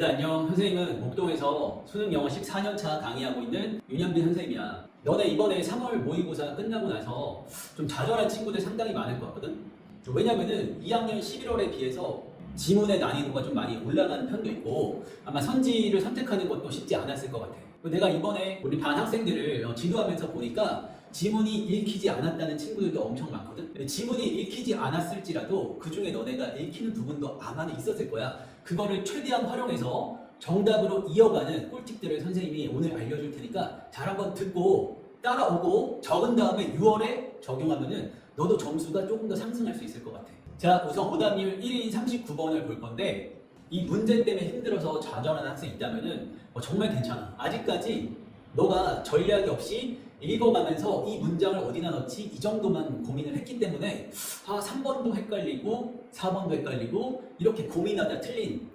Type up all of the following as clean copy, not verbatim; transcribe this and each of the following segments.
안녕. 선생님은 목동에서 수능 영어 14년차 강의하고 있는 윤현빈 선생님이야. 너네 이번에 3월 모의고사 끝나고 나서 좀 좌절한 친구들 상당히 많을 것 같거든? 왜냐면은 2학년 11월에 비해서 지문의 난이도가 좀 많이 올라가는 편도 있고 아마 선지를 선택하는 것도 쉽지 않았을 것 같아. 내가 이번에 우리 반 학생들을 지도하면서 보니까 지문이 읽히지 않았다는 친구들도 엄청 많거든. 지문이 읽히지 않았을지라도 그 중에 너네가 읽히는 부분도 아마 있었을 거야. 그거를 최대한 활용해서 정답으로 이어가는 꿀팁들을 선생님이 오늘 알려줄 테니까 잘 한번 듣고 따라오고 적은 다음에 6월에 적용하면은 너도 점수가 조금 더 상승할 수 있을 것 같아. 자, 우선 오답률 1인 39번을 볼 건데 이 문제 때문에 힘들어서 좌절하는 학생이 있다면은 정말 괜찮아. 아직까지 너가 전략이 없이 읽어가면서 이 문장을 어디다 넣지? 이 정도만 고민을 했기 때문에 3번도 헷갈리고 4번도 헷갈리고 이렇게 고민하다 틀린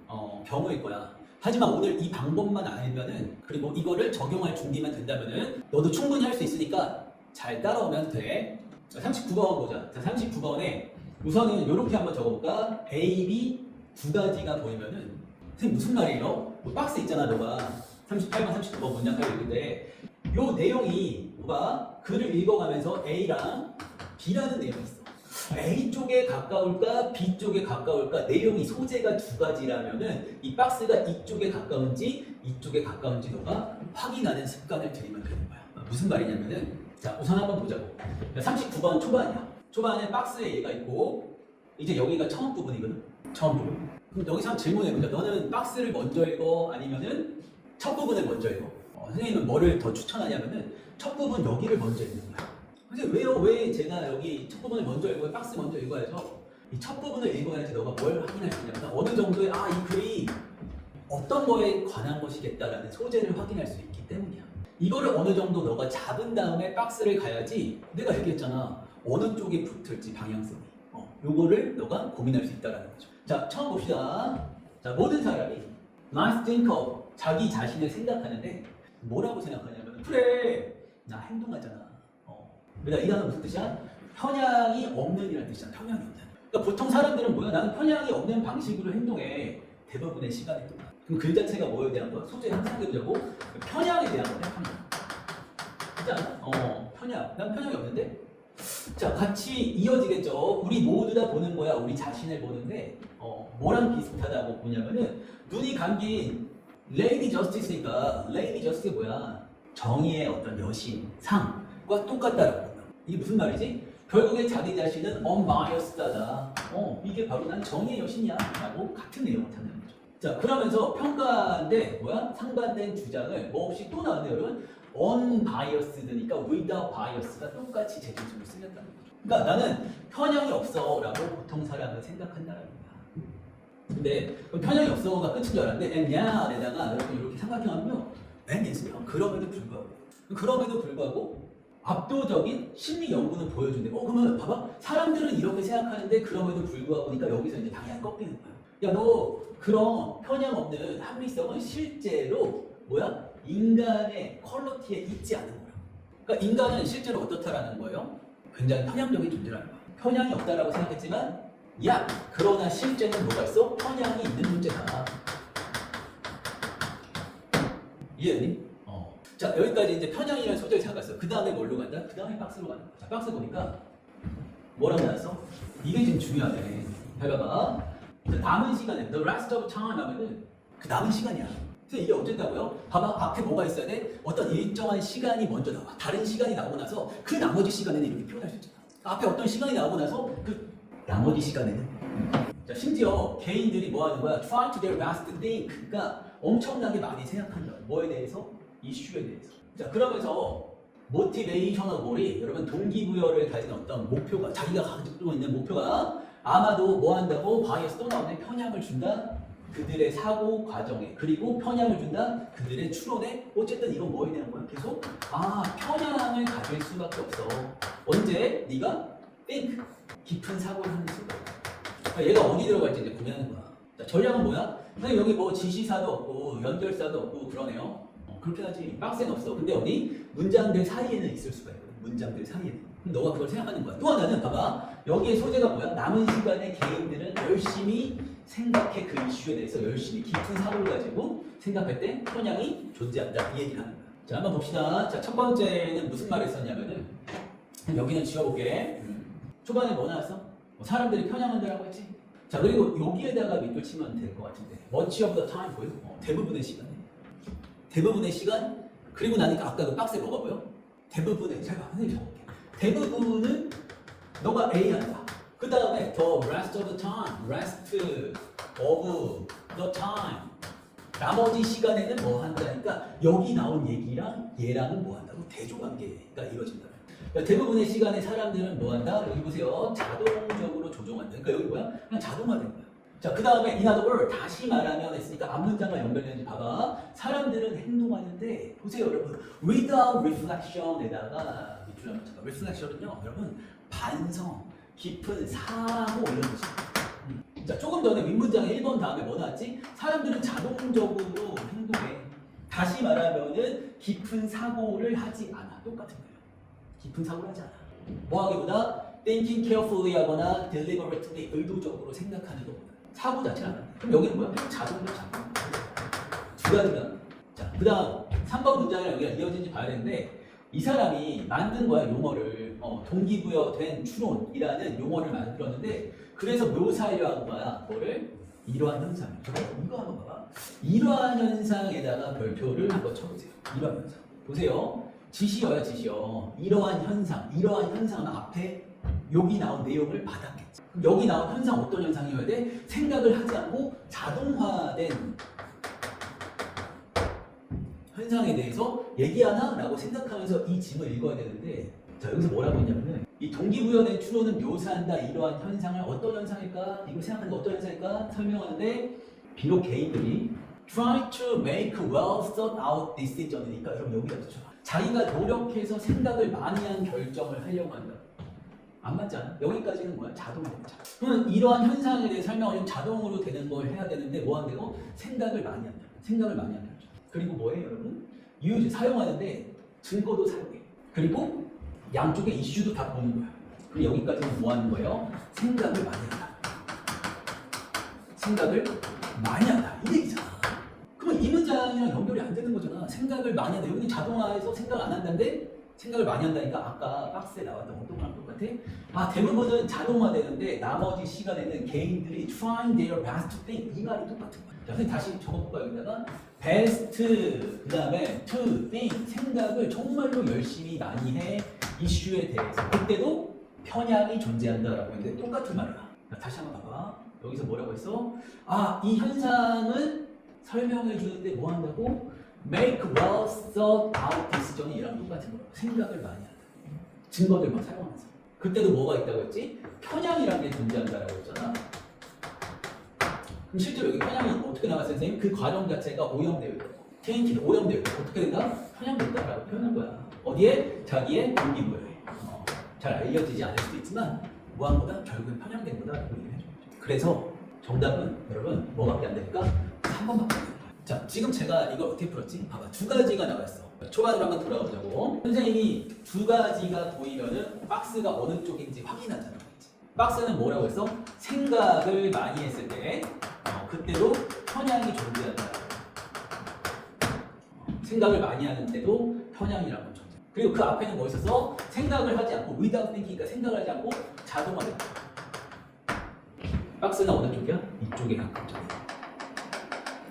경우일 거야. 하지만 오늘 이 방법만 알면은 그리고 이거를 적용할 준비만 된다면은 너도 충분히 할 수 있으니까 잘 따라오면 돼. 자, 39번 보자. 자, 39번에 우선은 이렇게 한번 적어볼까? A, B 두 가지가 보이면은 선생님 무슨 말이에요? 박스 있잖아 너가 38번, 39번 문장까지 읽는데 요 내용이 봐봐 글을 읽어가면서 A랑 B라는 내용이 있어. A 쪽에 가까울까 B 쪽에 가까울까 내용이 소재가 두 가지라면은 이 박스가 이쪽에 가까운지 이쪽에 가까운지 너가 확인하는 습관을 들이면 되는 거야. 무슨 말이냐면은 자 우선 한번 보자고. 39번 초반이야. 초반에 박스에 얘가 있고 이제 여기가 처음 부분이거든. 처음 부분. 그럼 여기서 한번 질문해보자. 너는 박스를 먼저 읽어 아니면은 첫 부분을 먼저 읽어? 선생님은 뭐를 더 추천하냐면은 첫 부분 여기를 먼저 읽는 거야. 근데 왜요? 왜 제가 여기 첫 부분을 먼저 읽어요? 박스 먼저 읽어야죠. 이 첫 부분을 읽어야지 너가 뭘 확인할 수 있냐면 어느 정도의 이 글이 어떤 거에 관한 것이겠다라는 소재를 확인할 수 있기 때문이야. 이거를 어느 정도 너가 잡은 다음에 박스를 가야지 내가 얘기했잖아. 어느 쪽에 붙을지 방향성이. 요거를 너가 고민할 수 있다라는 거죠. 자, 처음 봅시다. 자, 모든 사람이 nice think of 자기 자신을 생각하는데 뭐라고 생각하냐면 그래 나 행동하잖아. 그러니까 이 단어 무슨 뜻이야? 편향이 없는 이라는 뜻이야. 편향이 없는. 그러니까 보통 사람들은 뭐야? 나는 편향이 없는 방식으로 행동해. 대부분의 시간에 동안. 그럼 글 자체가 뭐에 대한 거야? 소재 형상해보자고 편향에 대한 거네. 편향. 진짜 편향. 난 편향이 없는데. 자, 같이 이어지겠죠. 우리 모두 다 보는 거야. 우리 자신을 보는데 뭐랑 비슷하다고 보냐면은 눈이 감긴 레이디 저스티스니까 레이디 저스티스 뭐야? 정의의 어떤 여신, 상과 똑같다라고 한다. 이게 무슨 말이지? 결국에 자기 자신은 unbiased다. 이게 바로 난 정의의 여신이야 라고 같은 내용을 찾는 거죠. 자, 그러면서 평가인데 뭐야? 상반된 주장을 뭐 없이 또 나왔네요 여러분. unbiased니까 without bias가 똑같이 재진술을 쓰였다는 거죠. 그러니까 나는 편향이 없어 라고 보통 사람은 생각한다는 거야. 근데 편향이 없어가 끝인 줄 알았는데 n야에다가 여러분 이렇게 삼각형하면요 n 있으면 그럼에도 불구하고 압도적인 심리 연구는 보여준대. 그러면 봐봐 사람들은 이렇게 생각하는데 그럼에도 불구하고니까 여기서 이제 방향이 꺾이는 거야. 야 너 그런 편향 없는 합리성은 실제로 뭐야? 인간의 퀄리티에 있지 않은 거야. 그러니까 인간은 실제로 어떻다라는 거예요? 굉장히 편향적인 존재라는 거야. 편향이 없다라고 생각했지만 그러나 실제는 뭐가 있어? 편향이 있는 문제다. 이해했니? 자, 여기까지 이제 편향이라는 소재를 잡았어. 그 다음에 뭘로 간다? 그 다음에 박스로 간다. 자, 박스 보니까 뭐라고 나왔어? 이게 지금 중요하네. 잘 봐봐. 남은 시간에 the rest of time 하면은 그 남은 시간이야. 그래서 이게 언제다고요? 봐봐 앞에 뭐가 있어야 돼? 어떤 일정한 시간이 먼저 나와. 다른 시간이 나오고 나서 그 나머지 시간에는 이렇게 표현할 수 있잖아. 앞에 어떤 시간이 나오고 나서 그 나머지 시간에는 자, 심지어 개인들이 뭐 하는 거야? Try to their best to think. 그러니까 엄청나게 많이 생각한다. 뭐에 대해서? 이슈에 대해서. 자, 그러면서 모티베이셔널 골이 여러분 동기부여를 가진 어떤 목표가 자기가 가지고 있는 목표가 아마도 뭐 한다고 바이어스 또 나오네. 편향을 준다. 그들의 사고 과정에 그리고 편향을 준다. 그들의 추론에 어쨌든 이건 뭐에 대한 거야? 계속 편향을 가질 수밖에 없어. 언제? 네가 think 깊은 사고를 하는 순간. 그러니까 얘가 어디 들어갈지 이제 고민하는 거야. 자, 전략은 뭐야? 근데 여기 뭐 지시사도 없고 연결사도 없고 그러네요. 그렇게 하지. 박스는 없어. 근데 어디? 문장들 사이에는 있을 수가 있거든. 문장들 사이에는. 그럼 너가 그걸 생각하는 거야. 또 하나는 봐봐. 여기에 소재가 뭐야? 남은 시간에 개인들은 열심히 생각해 그 이슈에 대해서 열심히 깊은 사고를 가지고 생각할 때 편향이 존재한다 이 얘기를 하는 거야. 자 한번 봅시다. 자 첫 번째는 무슨 말을 썼냐면은 여기는 지워볼게. 초반에 뭐 나왔어? 사람들이 편향한다라고 했지. 자 그리고 여기에다가 밑줄 치면 될 것 같은데 much of the time 보여? 대부분의 시간. 대부분의 시간. 그리고 나니까 아까 그 박스에 뭐가 보여? 대부분의 잘 봐. 선생님 적을게. 대부분은 너가 A 한다. 그 다음에 the rest of the time, rest of the time. 나머지 시간에는 뭐 한다니까 여기 나온 얘기랑 얘랑은 뭐 한다고 대조관계가 이루어진다. 그러니까 대부분의 시간에 사람들은 뭐 한다? 여기 보세요. 자동적으로 조종한다. 그러니까 여기 뭐야? 그냥 자동화된 거야. 자, 그 다음에 in other words, 다시 말하면 했으니까 앞문장과 연결되는지 봐봐. 사람들은 행동하는데 보세요 여러분. without reflection에다가 밑줄 한번 쳐봐. reflection은요 여러분 반성, 깊은 사고 이런 뜻이에요. 자, 조금 전에 윗문장에 1번 다음에 뭐 나왔지? 사람들은 자동적으로 행동해. 다시 말하면은 깊은 사고를 하지 않아. 똑같은 거예요. 깊은 사고를 하지 않아. 뭐 하기보다 thinking carefully 하거나 deliberately 의도적으로 생각하는 것보다 사고 자체가 안 한다. 그럼 여기는 뭐야? 그냥 자동으로 자동. 두 가지가. 자, 그 다음 3번 문장이랑 여기가 이어진지 봐야 되는데 이 사람이 만든 거야 용어를. 동기부여된 추론이라는 용어를 만들었는데 그래서 묘사하려 한 거야. 뭐를? 이러한 현상. 이거 한번 봐봐. 이러한 현상에다가 별표를 한번 쳐보세요. 이러한 현상. 보세요. 지시어야 지시어. 이러한 현상. 이러한 현상은 앞에 여기 나온 내용을 받았겠지. 여기 나온 현상 어떤 현상이어야 돼? 생각을 하지 않고 자동화된 현상에 대해서 얘기하나? 라고 생각하면서 이 짐을 읽어야 되는데 자 여기서 뭐라고 했냐면은 이 동기부여된 추론은 묘사한다 이러한 현상을 어떤 현상일까? 이걸 생각하는 게 어떤 현상일까? 설명하는데 비록 개인들이 try to make well thought out decision이니까 여러분 여기다 붙여봐. 자기가 노력해서 생각을 많이 한 결정을 하려고 한다. 안 맞잖아. 여기까지는 뭐야? 자동으로. 그러면 이러한 현상에 대해 설명하려면 자동으로 되는 걸 해야 되는데 뭐 한다고? 생각을 많이 한다. 생각을 많이 한다. 그리고 뭐예요 여러분? use 사용하는데 증거도 사용해. 그리고 양쪽의 이슈도 다 보는 거야. 그리고 여기까지는 뭐 하는 거예요? 생각을 많이 한다. 생각을 많이 한다. 이 얘기잖아. 그러면 이 문장이랑 연결이 안 되는 거잖아. 생각을 많이 한다. 여기는 자동화해서 생각 안 한다는데 생각을 많이 한다니까 아까 박스에 나왔던 어떤 거랑 똑같아? 아 대부분은 자동화되는데 나머지 시간에는 개인들이 trying their best to think 이 말이 똑같은 거야. 자, 선생님 다시 적어볼까 여기다가 best 그 다음에 to think 생각을 정말로 열심히 많이 해 이슈에 대해서 그때도 편향이 존재한다라고 했는데 똑같은 말이야. 자, 다시 한번 봐봐. 여기서 뭐라고 했어? 아 이 현상은 설명해 주는데 뭐 한다고? make well thought out decision이 이랑 똑같은 거야. 생각을 많이 한다. 증거들만 사용하면서. 그때도 뭐가 있다고 했지? 편향이라는 게 존재한다라고 했잖아. 그럼 실제로 여기 편향이 어떻게 나왔어요, 선생님? 그 과정 자체가 오염되어 있다. 테인키는 오염되어 있다. 어떻게 된다? 편향됐다라고 표현한 거야. 어디에? 자기의 동기부여에. 잘 알려지지 않을 수도 있지만 뭐한 거다? 결국은 편향된 거다라고 얘기를 해줘. 그래서 정답은 여러분 뭐밖에 안 되니까 3번밖에 안 돼. 자, 지금 제가 이걸 어떻게 풀었지? 봐봐, 두 가지가 나왔어. 초반으로 한번 돌아오자고. 선생님이 두 가지가 보이면은 박스가 어느 쪽인지 확인하자는 거지. 박스는 뭐라고 했어? 생각을 많이 했을 때 그때도 편향이 존재한다. 생각을 많이 하는 때도 편향이라고 존재. 그리고 그 앞에는 뭐 있었어? 생각을 하지 않고 without thinking, 그러니까 생각을 하지 않고 자동화된다. 박스는 어느 쪽이야? 이쪽에 가깝죠.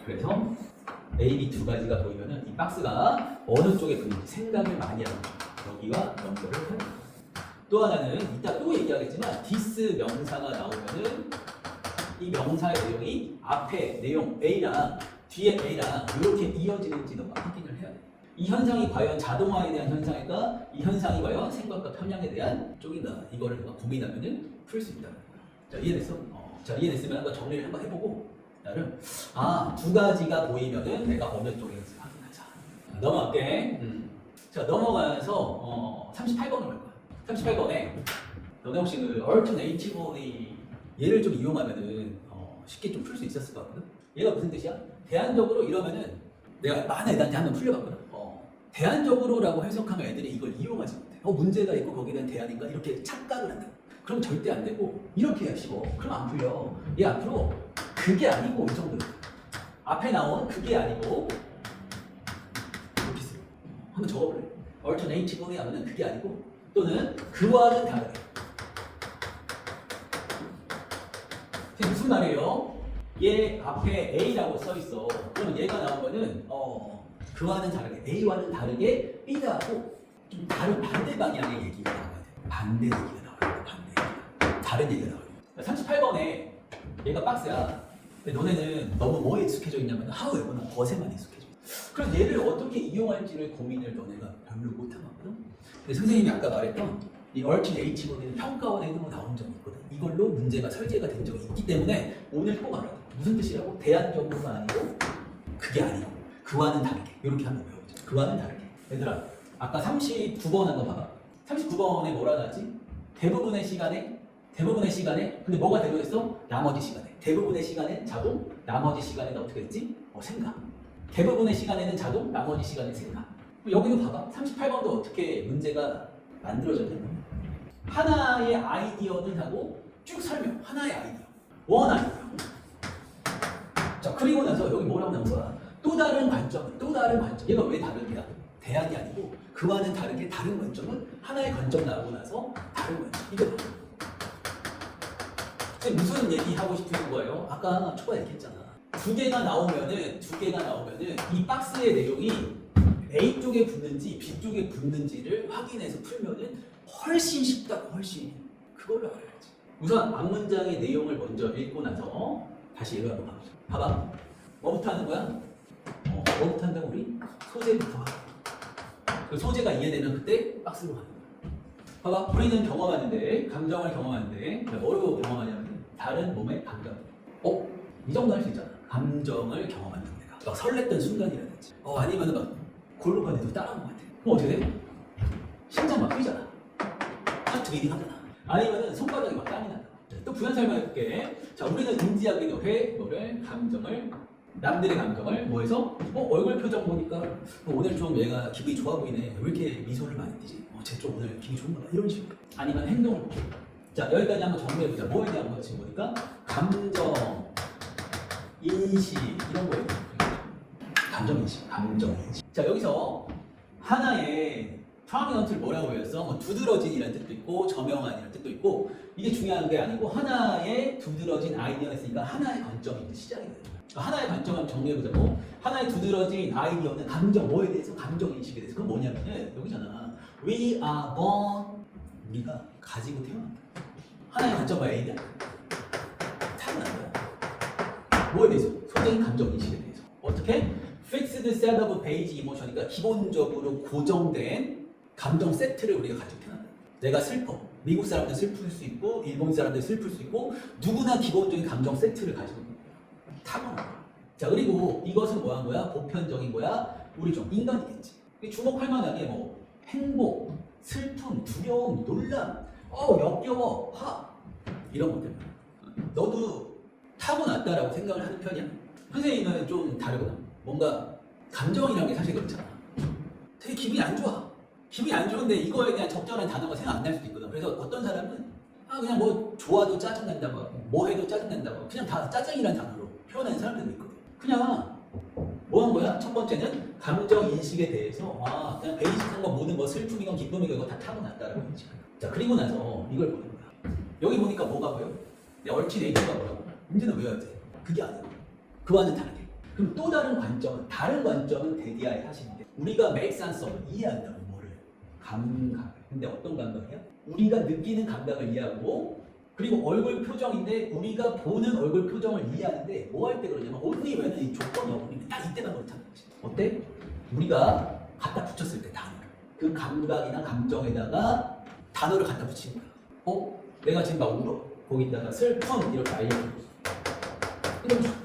그래서 A, B 두 가지가 보이면은 이 박스가 어느 쪽에 보이는지 생각을 많이 하는 거야. 여기와 연결을 하는 거야. 또 하나는 이따 또 얘기하겠지만 this 명사가 나오면은 이 명사의 내용이 앞에 내용 A랑 뒤에 A랑 이렇게 이어지는지 너가 확인을 해야 돼. 이 현상이 과연 자동화에 대한 현상일까? 이 현상이 과연 생각과 편향에 대한 쪽인가? 이거를 너가 고민하면은 풀 수 있다는 거야. 자, 이해됐어? 자, 이해됐으면 한번 정리를 한번 해보고 나를 두 가지가 보이면은 내가 어느 쪽인지 확인하자. 넘어갈게. 자, 넘어가서 38번으로 갈 거야. 38번에 너네 혹시 그 alternatively 얘를 좀 이용하면은 쉽게 좀 풀 수 있었을 것 같거든. 얘가 무슨 뜻이야? 대안적으로 이러면은 내가 많은 애들한테 한번 풀려봤거든. 대안적으로라고 해석하면 애들이 이걸 이용하지 못해. 문제가 있고 거기에 대한 대안인가 이렇게 착각을 한다. 그럼 절대 안 되고 이렇게 해야 쉬워. 그럼 안 풀려. 얘 앞으로 그게 아니고 이 정도. 앞에 나온 그게 아니고 이렇게 써요. 한번 적어볼래? alternatively 하면은 그게 아니고 또는 그와는 다르게. 이게 무슨 말이에요? 얘 앞에 A라고 써 있어. 그러면 얘가 나오면은 그와는 다르게, A와는 다르게 B하고 좀 다른 반대 방향의 얘기가 나와야 돼. 반대 얘기가 나와야 돼. 반대. 다른 얘기가 나와야 돼. 38번에 얘가 박스야. 근데 너네는 너무 뭐에 익숙해져 있냐면 하우에거나 것에만 익숙해져 있어. 그래서 얘를 어떻게 이용할지를 고민을 너네가 별로 못하거든. 근데 선생님이 아까 말했던 이 alternatively는 평가원에도 나온 적이 있거든. 이걸로 문제가 설계가 된 적이 있기 때문에 오늘 꼭 알아. 무슨 뜻이라고? 대안적으로가 아니고 그게 아니고 그와는 다르게 이렇게 한번 배워보자. 그와는 다르게. 얘들아 아까 39번 한번 봐봐. 39번에 뭐라 나왔지? 대부분의 시간에 근데 뭐가 대부분했어? 나머지 시간에. 대부분의 시간엔 자동, 나머지 시간에는 어떻게 됐지? 생각. 대부분의 시간에는 자동, 나머지 시간에 생각. 여기도 봐봐. 38번도 어떻게 문제가 만들어졌냐면 하나의 아이디어는 하고 쭉 설명. 하나의 아이디어. 원 아이디어. 자, 그리고 나서 여기 뭐라고 나온 거야? 또 다른 관점. 얘가 왜 다르냐? 대안이 아니고 그와는 다르게 다른 관점은 하나의 관점 나오고 나서 다른 관점. 이거 무슨 얘기 하고 싶은 거예요? 아까 초반에 얘기했잖아. 두 개가 나오면은 이 박스의 내용이 A 쪽에 붙는지 B 쪽에 붙는지를 확인해서 풀면은 훨씬 쉽다고. 훨씬 그거를 알아야지. 우선 앞문장의 내용을 먼저 읽고 나서 다시 읽어 한번 봐보자. 봐봐. 뭐부터 하는 거야? 뭐부터 한다고 우리? 소재부터 하자. 그 소재가 이해되면 그때 박스로 가는 거야. 봐봐. 우리는 감정을 경험하는데 뭐로 경험하냐면 다른 몸의 감정. 이 정도 할 수 있잖아. 감정을 경험한다. 내가 막 설렜던 순간이라든지 아니면 막 골로가 내도 따라한 것 같아. 그럼 어떻게 돼? 심장 막 뛰잖아. 하트 리딩 하잖아. 아니면은 손바닥이 막 땀이 난다. 또 부연 설명해줄게. 자, 우리는 인지하기 뭐를 감정을 남들의 감정을 뭐해서 얼굴 표정 보니까 오늘 좀 얘가 기분이 좋아 보이네. 왜 이렇게 미소를 많이 띠지? 쟤 좀 오늘 기분이 좋은가 봐. 이런 식으로. 아니면 행동을 보고. 자, 여기까지 한번 정리해보자. 뭐에 대한 거 지금 보니까 감정, 인식 이런 거예요. 감정인식. 자, 여기서 하나의 프라미넌트를 뭐라고 배웠어? 두드러진이라는 뜻도 있고 저명한이라는 뜻도 있고 이게 중요한 게 아니고 하나의 두드러진 아이디어가 있으니까 하나의 관점이 이제 시작이 돼요. 하나의 관점 한번 정리해보자고. 하나의 두드러진 아이디어는 감정, 뭐에 대해서? 감정인식에 대해서. 그건 뭐냐면은 여기잖아. We are born. 우리가 가지고 태어난다. 하나의 관점과 A냐? 타고난 거야. 뭐에 대해서? 소재인 감정인식에 대해서. 어떻게? Fixed set of page emotion이니까 기본적으로 고정된 감정 세트를 우리가 가지고 태어난다. 내가 슬퍼. 미국 사람들 슬플 수 있고 일본 사람들 슬플 수 있고 누구나 기본적인 감정 세트를 가지고 있는 거야. 타고난 거야. 자, 그리고 이것은 뭐 한 거야? 보편적인 거야? 우리 좀 인간이겠지. 주목할 만한 게 행복, 슬픔, 두려움, 놀람, 역겨워, 화 이런 것들. 너도 타고났다라고 생각을 하는 편이야? 선생님은 좀 다르거든. 뭔가 감정이라는 게 사실 그렇잖아. 되게 기분이 안 좋아. 기분이 안 좋은데 이거에 대한 적절한 단어가 생각 안 날 수도 있거든. 그래서 어떤 사람은 그냥 뭐 좋아도 짜증난다고 하고 뭐 해도 짜증난다고 하고 그냥 다 짜증이라는 단어로 표현하는 사람들도 있거든. 그냥 뭐 한 거야? 첫 번째는 감정 인식에 대해서 그냥 베이직한 거 모든 슬픔이건 기쁨이건 이거 다 타고났다라고 인식한다. 자, 그리고 나서 이걸 보는 거야. 여기 보니까 뭐가 보여? 내 얼티네이터가 뭐라고? 문제는 외워야 돼. 그게 아니고 그와는 다르게. 그럼 또 다른 관점은 대디아의 사실인데 우리가 make sense of 이해한다고 뭐를? 감각을. 근데 어떤 감각이야? 우리가 느끼는 감각을 이해하고 그리고 얼굴 표정인데 우리가 보는 얼굴 표정을 이해하는데 뭐 할 때 그러냐면 only when은 이 조건이 없는데 딱 이때만 그렇다는 거지. 어때? 우리가 갖다 붙였을 때 단어를 그 감각이나 감정에다가 단어를 갖다 붙이는 거야. 내가 지금 막 울어. 거기다가 슬픔 이렇게 알려주고 이런 식으로.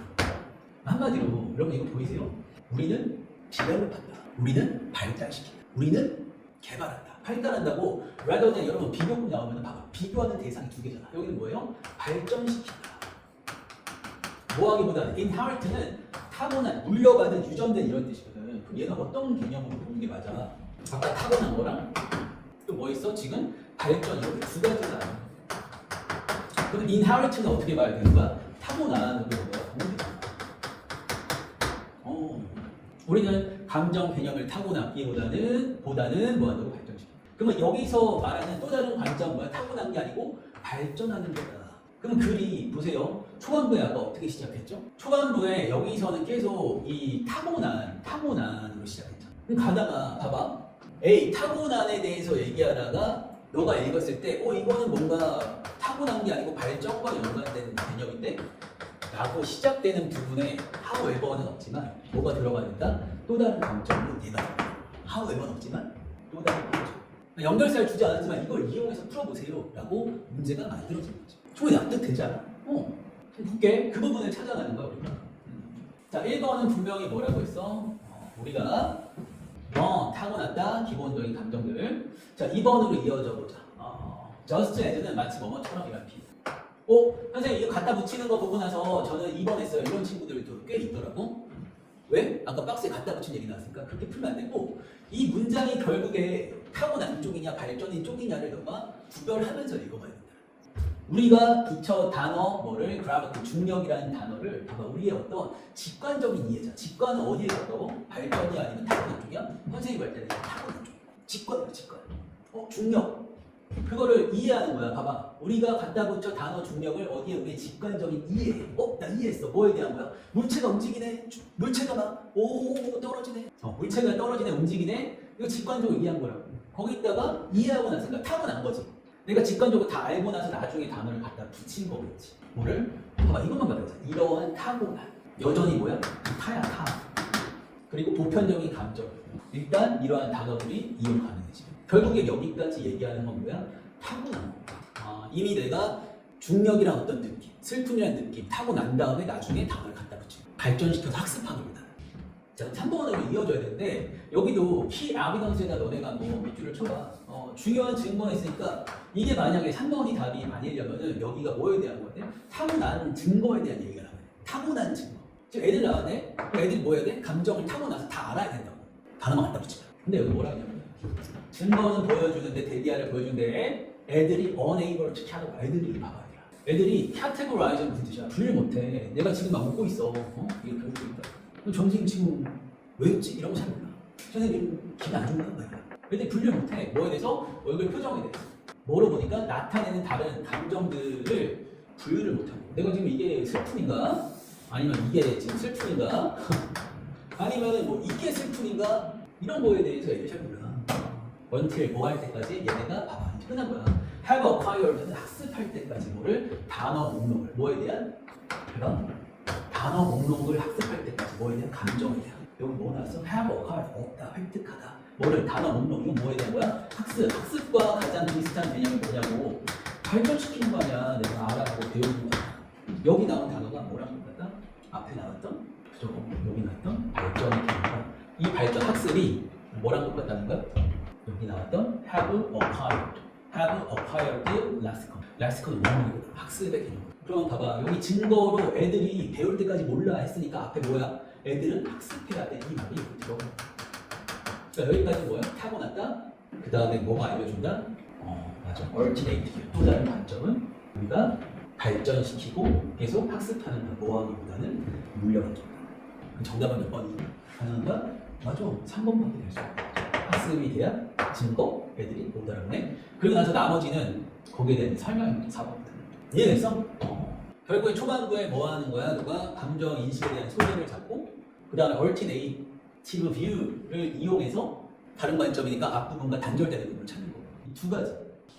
한마디로 여러분 이거 보이세요? 우리는 디벨롭한다. 우리는 발달시킨다. 우리는 개발한다. 발달한다고 rather than 여러분 비교문 나오면 봐봐. 비교하는 대상이 두 개잖아. 여기는 뭐예요? 발전시킨다. 뭐하기보다는 inherit는 타고난, 물려받은, 유전된 이런 뜻이거든. 그럼 얘는 어떤 개념으로 보는 게 맞아? 아까 타고난 거랑 또 뭐 있어? 지금 발전 이렇게 두 가지가. 그럼 inherit는 어떻게 봐야 되는 거야? 타고난 게 뭐야? 우리는 감정 개념을 타고났기보다는 뭐 한다고 발전시켜. 그러면 여기서 말하는 또 다른 관점 뭐야? 타고난 게 아니고 발전하는 거다. 그럼 글이 보세요. 초반부에 아까 어떻게 시작했죠? 초반부에 여기서는 계속 이 타고난으로 시작했잖아. 그럼 가다가 봐봐. 에이 타고난에 대해서 얘기하다가 너가 읽었을 때 이거는 뭔가 타고난 게 아니고 발전과 연관된 개념인데 라고 시작되는 부분에 however는 없지만 뭐가 들어가야 된다? 또 다른 관점이 얘가 however는 없지만 또 다른 관점. 연결사를 주지 않았지만 이걸 이용해서 풀어보세요 라고 문제가 만들어진 거죠. 충분히 납득되잖아. 볼게. 그 부분을 찾아가는 거야 우리가. 자 1번은 분명히 뭐라고 했어? 우리가 타고났다 기본적인 감정들. 자 2번으로 이어져 보자. just as는 마치 뭐뭐처럼 이란 피. 선생님 이거 갖다 붙이는 거 보고 나서 저는 2번 했어요. 이런 친구들도 꽤 있더라고. 왜? 아까 박스에 갖다 붙인 얘기 나왔으니까 그렇게 풀면 안 되고 이 문장이 결국에 타고난 쪽이냐 발전인 쪽이냐를 너가 구별하면서 읽어봐야 된다. 우리가 붙여 단어 뭐를 gravity 중력이라는 단어를 봐봐. 우리의 어떤 직관적인 이해자. 직관은 어디에 가까워? 발전이 아니면 타고난 쪽이야? 선생님이 할 때는 타고난 쪽. 직관이야 직관. 중력. 그거를 이해하는 거야. 봐봐. 우리가 갖다 붙여 단어 중력을 어디에 우리의 직관적인 이해. 나 이해했어. 뭐에 대한 거야? 물체가 움직이네. 물체가 막 떨어지네. 물체가 떨어지네. 움직이네. 이거 직관적으로 이해한 거라고. 거기다가 이해하고 나서니까 타고난 거지. 내가 직관적으로 다 알고 나서 나중에 단어를 갖다 붙인 거겠지. 뭐를? 봐봐. 이것만 받아보자. 이러한 타고난. 여전히 뭐야? 타야 타. 그리고 보편적인 감정. 일단 이러한 단어들이 이용 가능해지. 결국에 여기까지 얘기하는 건 뭐야? 타고난 거야. 이미 내가 중력이란 어떤 느낌, 슬픔이란 느낌 타고 난 다음에 나중에 단어를 갖다 붙이고 발전시켜서 학습하는 거다. 자, 3번으로 이어져야 되는데 여기도 키 아비던스에다 너네가 뭐 밑줄을 쳐봐. 중요한 증거가 있으니까 이게 만약에 3번이 답이 아니려면은 여기가 뭐에 대한 거야? 타고난 증거에 대한 얘기가 나와야 돼. 타고난 증거. 지금 애들 나왔네? 애들이 뭐 해야 돼? 감정을 타고나서 다 알아야 된다고. 단어만 갖다 붙이면. 근데 여기 뭐라 하냐면 증거는 보여주는데 데디아를 보여주는데 애들이 unable to categorize. 애들이 봐봐. 애들이 categorize 무슨 뜻이야? 분류 못해. 내가 지금 막 웃고 있어. 이게 배우고 있다. 그럼 정신 지금 왜 웃지? 이런 거 잘 몰라. 선생님 기분 안 좋은가 봐요. 애들이 분류 못해. 뭐에 대해서? 얼굴 표정에 대해서. 뭐로 보니까 나타내는 다른 감정들을 분류를 못하고. 내가 지금 이게 슬픔인가? 아니면 이게 지금 슬픔인가? 아니면 뭐 이게 슬픔인가? 이런 거에 대해서 애들이 잘 몰라. until 뭐 할 때까지 얘네가 봐봐. 이제 끝난 거야. have acquired는 학습할 때까지 뭐를? 단어 목록을. 뭐에 대한? 해봐. 단어 목록을 학습할 때까지 뭐에 대한? 감정에 대한. 여기 뭐 나왔어? have acquired. 없다. 획득하다. 뭐를? 단어 목록. 이건 뭐에 대한 거야? 학습. 학습과 가장 비슷한 개념이 뭐냐고. 발전시키는 거 아니야. 내가 알아보고 배우는 거야. 여기 나온 단어가 뭐랑 똑같다? 앞에 나왔던? 그죠? 여기 나왔던 발전의 개념과 이 발전 학습이 뭐랑 똑같다는 거야? 여기 나왔던 have acquired 렉시콘은 원문이거든. 학습의 개념. 그럼 봐봐. 여기 증거로 애들이 배울 때까지 몰라 했으니까 앞에 뭐야? 애들은 학습해야 돼. 이 말이 들어가. 그러니까 여기까지 뭐야? 타고났다. 그 다음에 뭐가 알려준다? 맞아. 얼티네이트. 또 다른 관점은 우리가 발전시키고 계속 학습하는 뭐하기보다는 물려가는 정답. 그 정답은 몇 번이 가능한가? 맞아. 3번밖에 될 수 없다. 학습이 돼야 증거, 애들이 못 알아보네. 그리고 나서 나머지는 거기에 대한 설명입니다. 4번부터. 이해됐어? 결국에 초반부에 뭐 하는 거야? 누가 감정 인식에 대한 소재를 잡고 그 다음에 얼티네이티브 뷰를 이용해서 다른 관점이니까 앞부분과 단절되는 부분을 찾는 거고. 이 두 가지.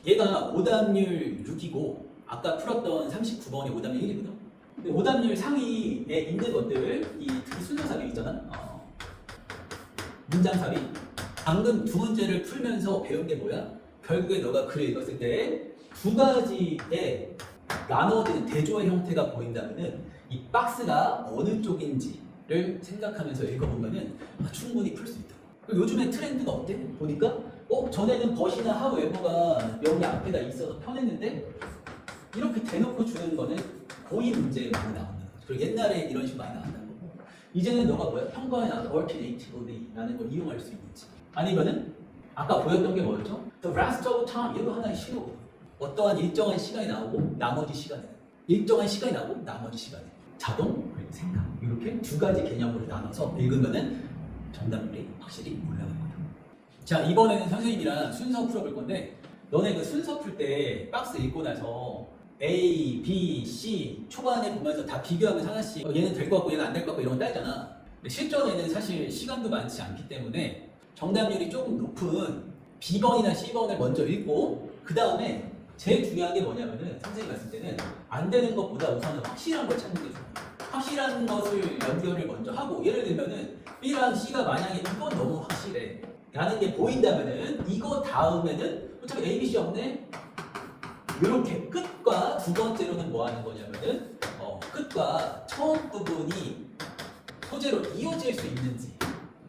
얘가 오답률 6이고 아까 풀었던 39번이 오답률 1이거든. 근데 오답률 상위에 있는 것들, 이 특히 순서 삽입 있잖아. 문장 삽입. 방금 두 문제를 풀면서 배운 게 뭐야? 결국에 너가 글을 읽었을 때 두 가지의 나눠지는 대조의 형태가 보인다면은 이 박스가 어느 쪽인지를 생각하면서 읽어보면은 충분히 풀 수 있다. 그리고 요즘에 트렌드가 어때? 보니까 전에는 벗이나 however가 여기 앞에다 있어서 편했는데 이렇게 대놓고 주는 거는 고의 문제에 많이 나온다는 거죠. 그리고 옛날에 이런 식으로 많이 나온다는 거고 이제는 너가 뭐야? 평가에 나와서 alternatively라는 걸 이용할 수 있는지 아니면은 아까 보였던 게 뭐였죠? The rest of time 이거 하나의 신호거든. 어떠한 일정한 시간이 나오고 나머지 시간에 일정한 시간이 나오고 나머지 시간에 자동 그리고 생각 이렇게 두 가지 개념으로 나눠서 읽으면은 정답률이 확실히 올라갑니다. 자, 이번에는 선생님이랑 순서 풀어볼 건데 너네 그 순서 풀 때 박스 읽고 나서 A, B, C 초반에 보면서 다 비교하면서 하나씩 얘는 될 것 같고 얘는 안 될 것 같고 이런 거 따잖아. 근데 실전에는 사실 시간도 많지 않기 때문에 정답률이 조금 높은 B번이나 C번을 먼저 읽고 그 다음에 제일 중요한 게 뭐냐면은 선생님이 봤을 때는 안 되는 것보다 우선은 확실한 걸 찾는 게 좋아요. 확실한 것을 연결을 먼저 하고 예를 들면은 B랑 C가 만약에 이건 너무 확실해 라는 게 보인다면은 이거 다음에는 어차피 A, B, C 없네? 이렇게 끝과 두 번째로는 뭐 하는 거냐면은 끝과 처음 부분이 소재로 이어질 수 있는지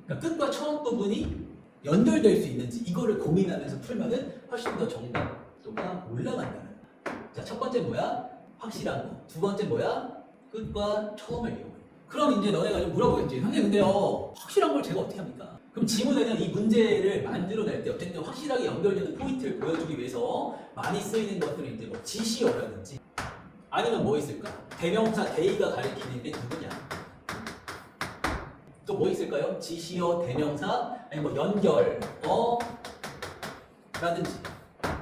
그러니까 끝과 처음 부분이 연결될 수 있는지 이거를 고민하면서 풀면은 훨씬 더 정답도가 올라간다는 거야. 자, 첫 번째 뭐야? 확실한 거. 두 번째 뭐야? 끝과 처음을 이용해. 그럼 이제 너네가 좀 물어보겠지. 선생님 근데요 확실한 걸 제가 어떻게 합니까? 그럼 지문에는 이 문제를 만들어낼 때 어쨌든 확실하게 연결되는 포인트를 보여주기 위해서 많이 쓰이는 것들은 이제 뭐 지시어라든지 아니면 뭐 있을까? 대명사 대의가 가리키는 게 누구냐? 또 뭐 있을까요? 지시어, 대명사, 아니 뭐 연결, 라든지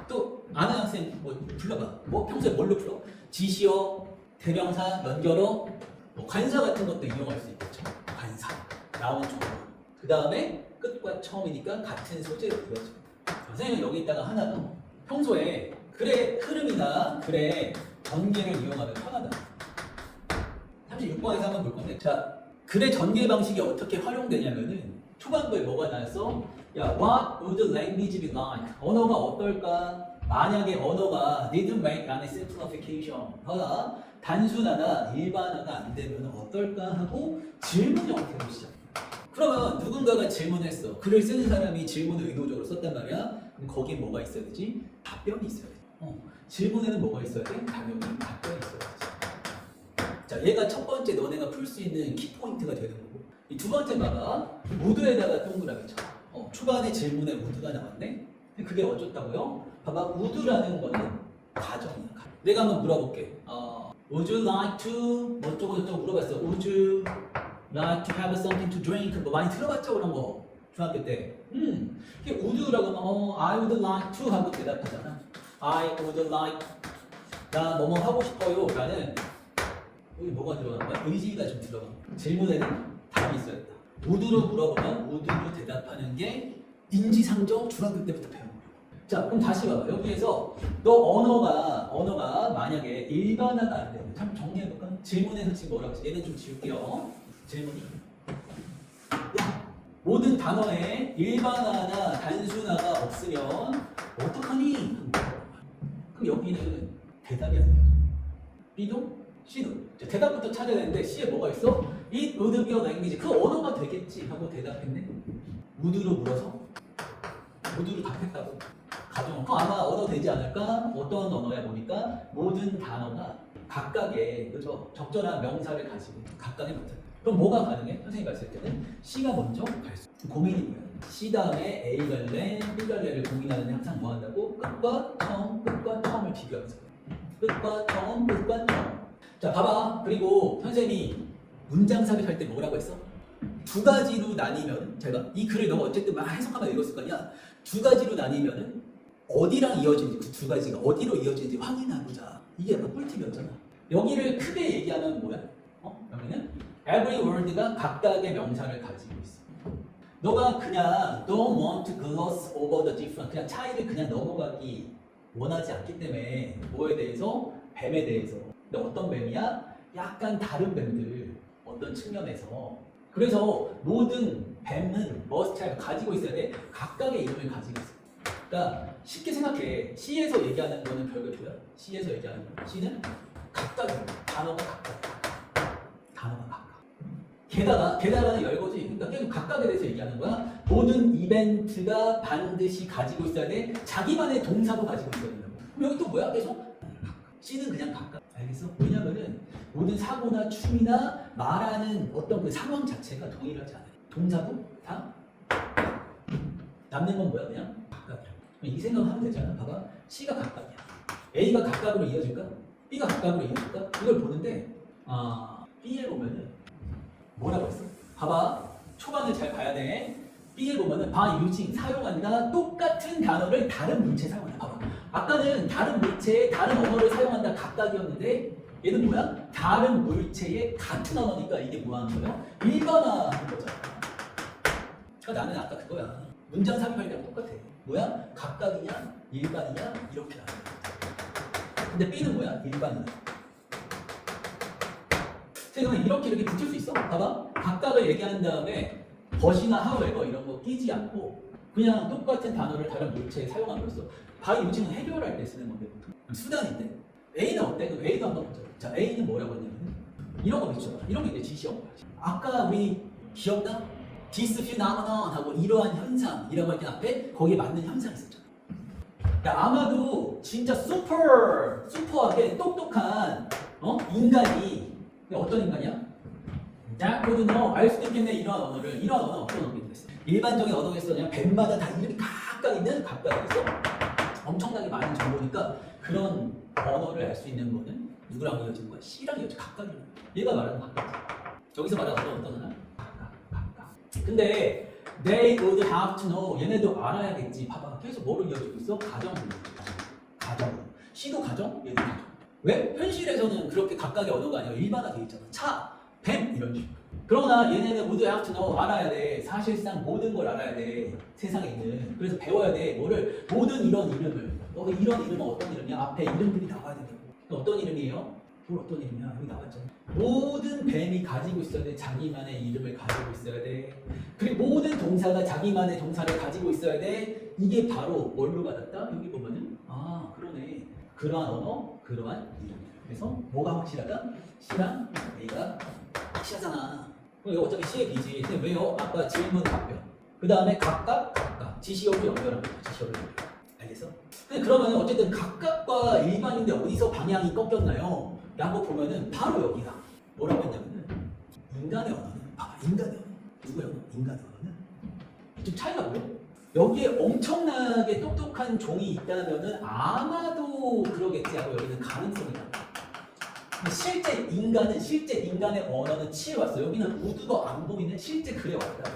또 아는 학생 뭐 불러봐. 뭐 평소에 뭘로 풀어? 지시어, 대명사, 연결어, 뭐 관사 같은 것도 이용할 수 있겠죠. 관사, 나온 정보. 그 다음에 끝과 처음이니까 같은 소재로 이어져. 선생님은 여기다가 하나 더. 평소에 글의 흐름이나 글의 전개를 이용하면 편하다. 36번에서 한번 볼 건데, 자, 글의 전개 방식이 어떻게 활용되냐면은 초반부에 뭐가 나왔어? 야, what would the language be like? 언어가 어떨까? 만약에 언어가 didn't make any simplification, 단순화나 일반화가 안 되면 어떨까 하고 질문 형태로 시작. 그러면 누군가가 질문했어. 글을 쓰는 사람이 질문을 의도적으로 썼단 말이야. 그럼 거기에 뭐가 있어야 되지? 답변이 있어야 돼. 질문에는 뭐가 있어야 돼? 답변이 있어야 되지. 자, 얘가 첫 번째 너네가 풀 수 있는 키포인트가 되는 거고 이 두 번째 봐봐. 우드에다가 동그라미 쳐. 초반에 질문에 우드가 나왔네? 근데 그게 어쩌다고요? 봐봐. 우드라는 거는 가정이야. 내가 한번 물어볼게. Would you like to 뭐 어쩌고 물어봤어. Would you like to have something to drink? 뭐 많이 들어봤죠 그런 거 중학교 때. 이게 would라고 하면 I would like to 하고 대답하잖아. I would like 나 뭐뭐 하고 싶어요 라는 여기 뭐가 들어간 거야? 의지가 좀 들어간 거야. 질문에는 답이 있어야 된다. would로 물어보면 would로 대답하는 게 인지상정 중학교 때부터 배운 거야. 자, 그럼 다시 봐봐. 여기에서 너 언어가 만약에 일반화가 안 되면 참 정리해볼까? 질문에서 지금 뭐라고 했어? 얘는 좀 지울게요. 질문이 모든 단어에 일반화나 단순화가 없으면 어떡하니? 그럼 여기는 대답이 아니야. B도 C도 대답부터 찾아야 되는데 C에 뭐가 있어? It would be a language. 그 언어가 되겠지 하고 대답했네. would로 물어서 would로 답했다고 가정은 아마 언어 되지 않을까? 어떤 언어야 보니까 모든 단어가 각각의 그죠? 적절한 명사를 가지고 각각의 명사. 그럼 뭐가 가능해? 선생님이 봤을 때는 C가 먼저 갈 수. 고민이 뭐야? C 다음에 A 갈래, B 갈래를 고민하는 데 항상 뭐 한다고? 끝과 처음을 비교하면서. 끝과 처음. 자, 봐봐. 그리고 선생님이 문장 삽입할 때 뭐라고 했어? 두 가지로 나뉘면, 제가 이 글을 너가 어쨌든 막 해석하면 읽었을 거 아니야? 두 가지로 나뉘면은 어디랑 이어지는지, 그 두 가지가 어디로 이어지는지 확인해보자. 이게 약간 꿀팁이었잖아. 여기를 크게 얘기하면 뭐야? 여기는 every word가 각각의 명사를 가지고 있어. 너가 그냥 don't want to gloss over the difference, 그냥 차이를 그냥 넘어가기 원하지 않기 때문에 뭐에 대해서? 뱀에 대해서. 근데 어떤 뱀이야? 약간 다른 뱀들 어떤 측면에서. 그래서 모든 뱀은 머스트 가지고 있어야 돼. 각각의 이름을 가지고 있어. 그러니까 쉽게 생각해. C에서 얘기하는 거는 별거 뭐야? C에서 얘기하는 거. C는 각각이야. 단어가 각각. 게다가는 열거지. 그러니까 계속 각각에 대해서 얘기하는 거야. 모든 이벤트가 반드시 가지고 있어야 돼. 자기만의 동사도 가지고 있어야 된다고. 그럼 여기 또 뭐야? 계속 C는 그냥 각각. 알겠어? 왜냐면은 모든 사고나 춤이나 말하는 어떤 그 상황 자체가 동일하지 않아요. 동사도 다 남는 건 뭐야? 그냥 각각이야. 이 생각하면 되잖아. 봐봐. C가 각각이야. A가 각각으로 이어질까? B가 각각으로 이어질까? 이걸 보는데 B에 보면은 뭐라고 했어? 봐봐. 초반을 잘 봐야 돼. B에 보면은 by using 사용한다 똑같은 단어를 다른 물체에 사용한다. 봐봐. 아까는 다른 물체에 다른 언어를 사용한다 각각이었는데 얘는 뭐야? 다른 물체에 같은 언어니까 이게 뭐 하는 거예요? 일반화하는 거잖아. 그러니까 나는 아까 그거야. 문장 삽입할 때랑 똑같아. 뭐야? 각각이냐? 일반이냐? 이렇게 나와. 근데 B는 뭐야? 일반이야. 그러면 이렇게 붙일 수 있어. 봐봐. 각각을 얘기한 다음에 벗이나 however 이런 거 끼지 않고 그냥 똑같은 단어를 다른 물체에 사용함으로써 by using은 해결할 때 쓰는 건데 수단인데 A는 어때? 그럼 A도 한번 보자. 자, A는 뭐라고 했냐면 이런 거 있죠. 이런 게 이제 지시형 거야. 아까 우리 기억나? This phenomenon 하고 이러한 현상이라고 할 때 앞에 거기에 맞는 현상이 있었잖아. 야, 아마도 진짜 슈퍼하게 똑똑한 인간이 어떤 인간이야? 자,알 수도 있겠네. 이러한 언어는 어떤 언어가 있어? 일반적인 언어에서 그냥 뱀마다 다 이름이 각각 있는 각각이 있어. 엄청나게 많은 정보니까 그런 언어를 알 수 있는 거는 누구랑 이어지는 거야? C랑 이어지 각각이야. 얘가 말하는 각각. 여기서 말하는 어떤 하나? 각각. 근데 they would have to know. 얘네도 알아야겠지. 봐봐. 계속 뭐로 이어지고 있어? 가정으로. C도 가정, 얘도 가정. 왜? 현실에서는 그렇게 각각의 언어가 아니라 일반화되어 있잖아. 차, 뱀 이런 식으로. 그러나 얘네는 would have to know. 알아야 돼. 사실상 모든 걸 알아야 돼. 세상에 있는. 그래서 배워야 돼. 뭐를? 모든 이런 이름을. 너가 이런 이름은 어떤 이름이야? 앞에 이름들이 나와야 된다고. 어떤 이름이에요? 어떤 이름이야? 여기 나왔잖아. 모든 뱀이 가지고 있어야 돼. 자기만의 이름을 가지고 있어야 돼. 그리고 모든 동사가 자기만의 동사를 가지고 있어야 돼. 이게 바로 뭘로 받았다? 여기 보면은 그러네. 그러한 언어, 그러한 이름. 그래서 뭐가 확실하다? C랑 A가 확실하잖아. 그럼 이거 어차피 C의 B지. 근데 왜요? 아까 질문 답변. 그 다음에 각각. 지시어로 연결하는 거야. 지시어로 연결. 알겠어? 근데 그러면 어쨌든 각각과 일반인데 어디서 방향이 꺾였나요? 라고 보면은 바로 여기가 뭐라고 했냐면은 인간의 언어는 인간의 언어. 누구의 언어? 인간의 언어는 좀 차이가 보여? 여기에 엄청나게 똑똑한 종이 있다면은 아마도 그러겠지 하고 여기는 가능성이 나와. 실제 인간의 언어는 취해왔어. 여기는 우드가 안 보이네. 실제 그래왔다.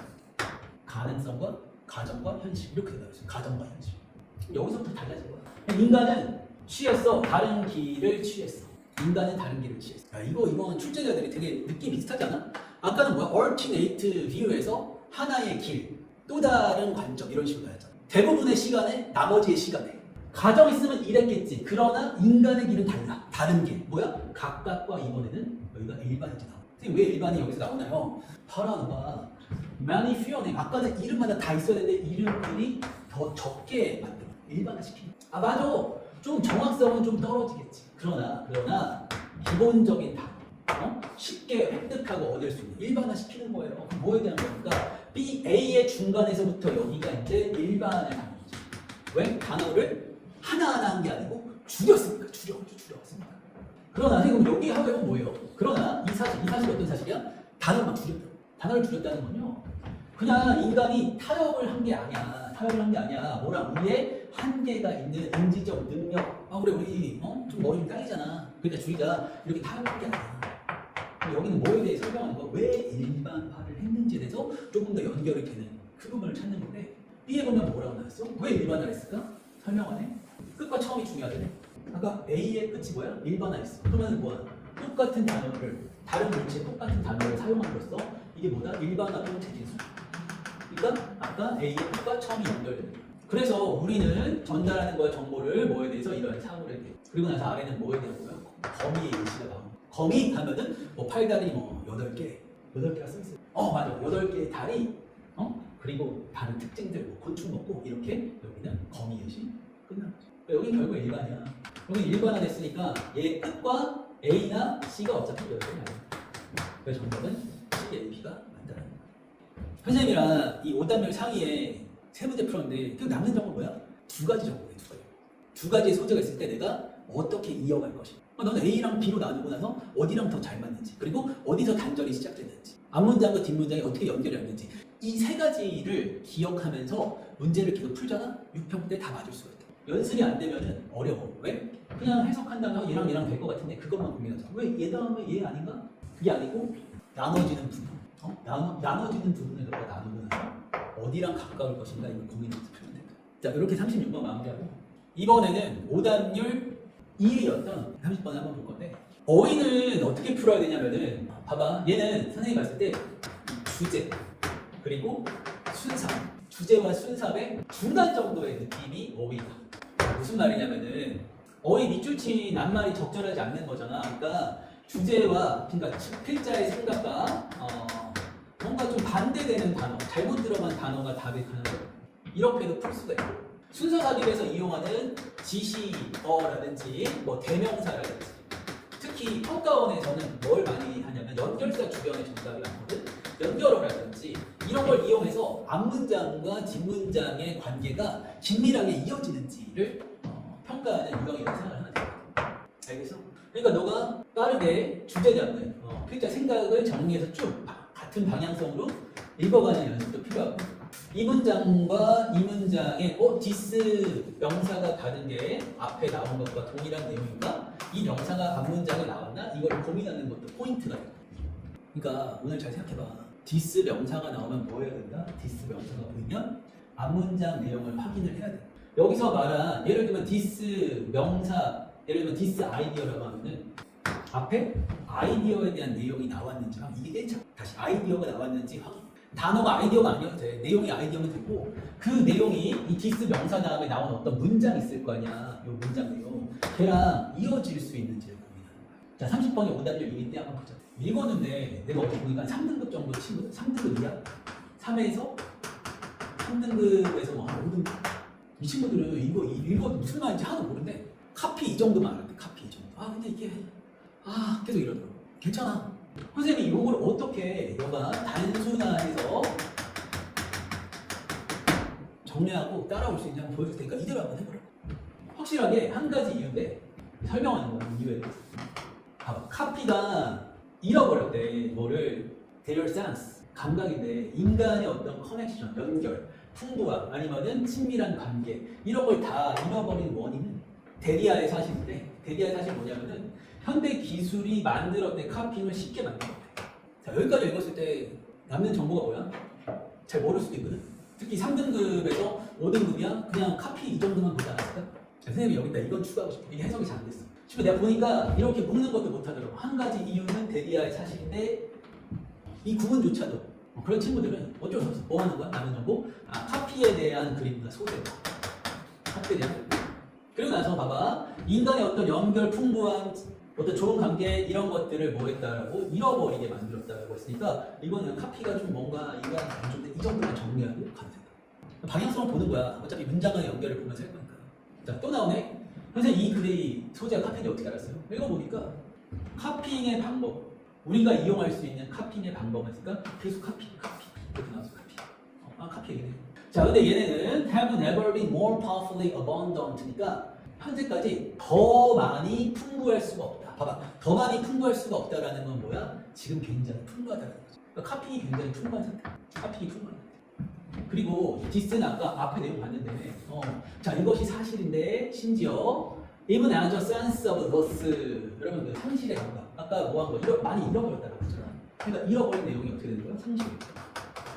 가능성과 가정과 현실 이렇게 나와있어. 가정과 현실. 여기서부터 달라진 거야. 인간은 취했어. 다른 길을 취했어. 인간은 다른 길을 취했어. 야, 이거는 출제자들이 되게 느낌 비슷하지 않아? 아까는 뭐야? alternate view에서 하나의 길, 또 다른 관점 이런 식으로 나왔잖아. 대부분의 시간에, 나머지의 시간에 가정 있으면 이랬겠지. 그러나 인간의 길은 달라. 다른 길. 뭐야? 각각과 이번에는 여기가 일반이지 나와. 왜 일반이 여기서 나오나요? 바라봐. 많이 fewer. 아까는 이름마다 다 있어야 되는데 이름들이 더 적게 만들어. 일반화시키는. 맞아. 좀 정확성은 좀 떨어지겠지. 그러나 기본적인 단어 쉽게 획득하고 얻을 수 있는 일반화시키는 거예요. 그럼 뭐에 대한 거니까 B, A의 중간에서부터 여기가 이제 일반을 하는 거지. 왜? 단어를 하나하나 한 게 아니고 줄였으니까. 줄였으니까. 그러나 지금 여기 하고 뭐예요? 그러나 이 사실 어떤 사실이야? 단어를 막 줄였다. 단어를 줄였다는 건요. 그냥 인간이 타협을 한 게 아니야. 뭐랑 우리의 한계가 있는 인지적 능력. 그래 우리 좀 머리 좀 딸리잖아. 그러니까 주의가 이렇게 타협한 게 아니야. 여기는 뭐에 대해 설명하는 거? 왜 일반화를 했는지에 대해서 조금 더 연결이 되는 그 부분을 찾는 건데 B에 보면 뭐라고 나왔어? 왜 일반화를 했을까? 설명하네. 끝과 처음이 중요하네. 아까 A의 끝이 뭐야? 일반화했어. 그러면 뭐야? 똑같은 단어를 다른 물체 똑같은 단어를 사용함으로써 이게 뭐다? 일반화 또는 재진수. 그러니까 아까 A의 끝과 처음이 연결되는 거야. 그래서 우리는 전달하는 거야 정보를 뭐에 대해서 이런 사고를 해. 그리고 나서 아래는 뭐에 대한 거야? 거미의 예시가 나오는 거야. 거미 하면은 뭐 팔다리 8개가 써있어요. 맞아. 8개의 다리 그리고 다른 특징들 곤충 먹고 이렇게 여기는 거미 예시 끝난 거죠. 여기는 결국 일반이야. 여기 일반화 됐으니까 얘 끝과 A나 C가 어차피 연결이 아니야. 그래서 정답은 C, A, B가 맞다는 거야. 선생님이랑 이 5단별 상위에 세 문제 풀었는데 그 남는 정보 뭐야? 두 가지 정보네. 두 가지의 소재가 있을 때 내가 어떻게 이어갈 것인가. 너는 A랑 B로 나누고 나서 어디랑 더 잘 맞는지, 그리고 어디서 단절이 시작됐는지, 앞문장과 뒷문장이 어떻게 연결이 됐는지, 이 세 가지를 기억하면서 문제를 계속 풀잖아? 6평 때 다 맞을 수가 있다. 연습이 안 되면은 어려워. 왜? 그냥 해석한다면 얘랑 될 것 같은데 그것만 고민하자. 왜 얘 다음에 얘 아닌가? 그게 아니고 나눠지는 부분. 나눠지는 부분을 너가 나누면 어디랑 가까울 것인가 이걸 고민해서 풀면 된다. 자, 이렇게 36번 마무리하고 이번에는 오답률 1위였던 30번을 한번 볼 건데 어휘는 어떻게 풀어야 되냐면은 봐봐, 얘는 선생님이 봤을 때 주제 그리고 순삽, 주제와 순삽의 중간 정도의 느낌이 어휘다. 무슨 말이냐면은 어휘 밑줄치 낱말이 적절하지 않는 거잖아. 그러니까 주제와 그러니까 필자의 생각과 뭔가 좀 반대되는 단어, 잘못 들어간 단어가 답의 가능성 이렇게도 풀 수가 있고 순서 삽입에서 이용하는 지시어라든지 뭐 대명사라든지 특히 평가원에서는 뭘 많이 하냐면 연결사 주변의 정답이 많거든. 연결어라든지 이런 걸 이용해서 앞문장과 뒷문장의 관계가 긴밀하게 이어지는지를 평가하는 유형이라고 생각을 하면 됩니다. 알겠어? 그러니까 너가 빠르게 주제 잡는 필자 생각을 정리해서 쭉 같은 방향성으로 읽어가는 연습도 필요하고 이 문장과 이 문장의 this 명사가 다른 게 앞에 나온 것과 동일한 내용인가? 이 명사가 앞문장에 나왔나? 이걸 고민하는 것도 포인트가 돼요. 그러니까 오늘 잘 생각해봐. this 명사가 나오면 뭐 해야 된다? this 명사가 보이면 앞문장 내용을 확인을 해야 돼. 여기서 말한 예를 들면 this 명사, 예를 들면 this 아이디어라고 하면은 앞에 아이디어에 대한 내용이 나왔는지 이게 1차 다시 아이디어가 나왔는지 확인. 단어가 아이디어가 아니어도 돼. 내용이 아이디어면 되고 그 내용이 이 this 명사 다음에 나온 어떤 문장 있을 거 아니야. 이 문장 내용 걔랑 이어질 수 있는지를 고민하는 거야. 자, 30번이 오답률 1위인데 한번 보자. 읽었는데 내가 어떻게 보니까 3등급 정도 친구들 3등급 이하 3에서 3등급에서 뭐 한 5등급 이 친구들은 이거 읽어도 무슨 말인지 하나도 모르는데 카피 이 정도만 알았대. 카피 이 정도. 근데 이게 계속 이러더라고. 괜찮아. 선생님이 이걸 어떻게 너가 단순화해서 정리하고 따라올 수 있는지 한번 보여줄 테니까 이대로 한번 해보라. 확실하게 한 가지 이유인데 설명하는 거야. 이유에 대해서. 봐봐. 카피가 잃어버렸대. 뭐를 their sense 감각인데 인간의 어떤 커넥션, 연결, 풍부함 아니면은 친밀한 관계 이런 걸 다 잃어버린 원인은 데리아의 사실인데 데리아의 사실이 뭐냐면은 현대 기술이 만들어낸 카피를 쉽게 만들었대. 자, 여기까지 읽었을 때 남는 정보가 뭐야? 잘 모를 수도 있거든. 특히 3등급에서 5등급이야 그냥 카피 이 정도만 보지 않았을까? 자, 선생님이 여기다 이건 추가하고 싶어. 이게 해석이 잘 안 됐어. 지금 내가 보니까 이렇게 묶는 것도 못하더라고. 한 가지 이유는 데리아의 사실인데 이 구분조차도 그런 친구들은 어쩔 수 없어. 뭐 하는 거야? 남는 정보? 카피에 대한 그림과 소재. 카피에 대한 그림. 그리고 나서 봐봐. 인간의 어떤 연결, 풍부함, 어떤 좋은 관계 이런 것들을 뭐 했다라고 잃어버리게 만들었다라고 했으니까 이거는 카피가 좀 뭔가 인간 안 좋은데 이 정도만 정리하고 가면 된다. 방향성을 보는 거야. 어차피 문장과의 연결을 보면서 할 거니까. 자, 또 나오네. 선생님 이 글이 소재가 카피인지 어떻게 알았어요? 읽어보니까 카피잉의 방법 우리가 이용할 수 있는 카피잉의 방법은 있을까? 계속 카피 이렇게 나와서 카피 얘기네. 자, 근데 얘네는 have never been more powerfully abundant니까 현재까지 더 많이 풍부할 수가 없다. 봐봐, 더 많이 풍부할 수가 없다라는 건 뭐야? 지금 굉장히 풍부하다는 거죠. 그러니까 카피잉이 굉장히 풍부한 상태. 카피잉이 풍부한 상태. 그리고 this는 아까 앞에 내용 봤는데 자, 이것이 사실인데 심지어 even as a sense of loss 여러분 그 상실의 감각 아까 뭐 한 거 많이 잃어버렸다고 했잖아. 그러니까 잃어버린 내용이 어떻게 되는 거야?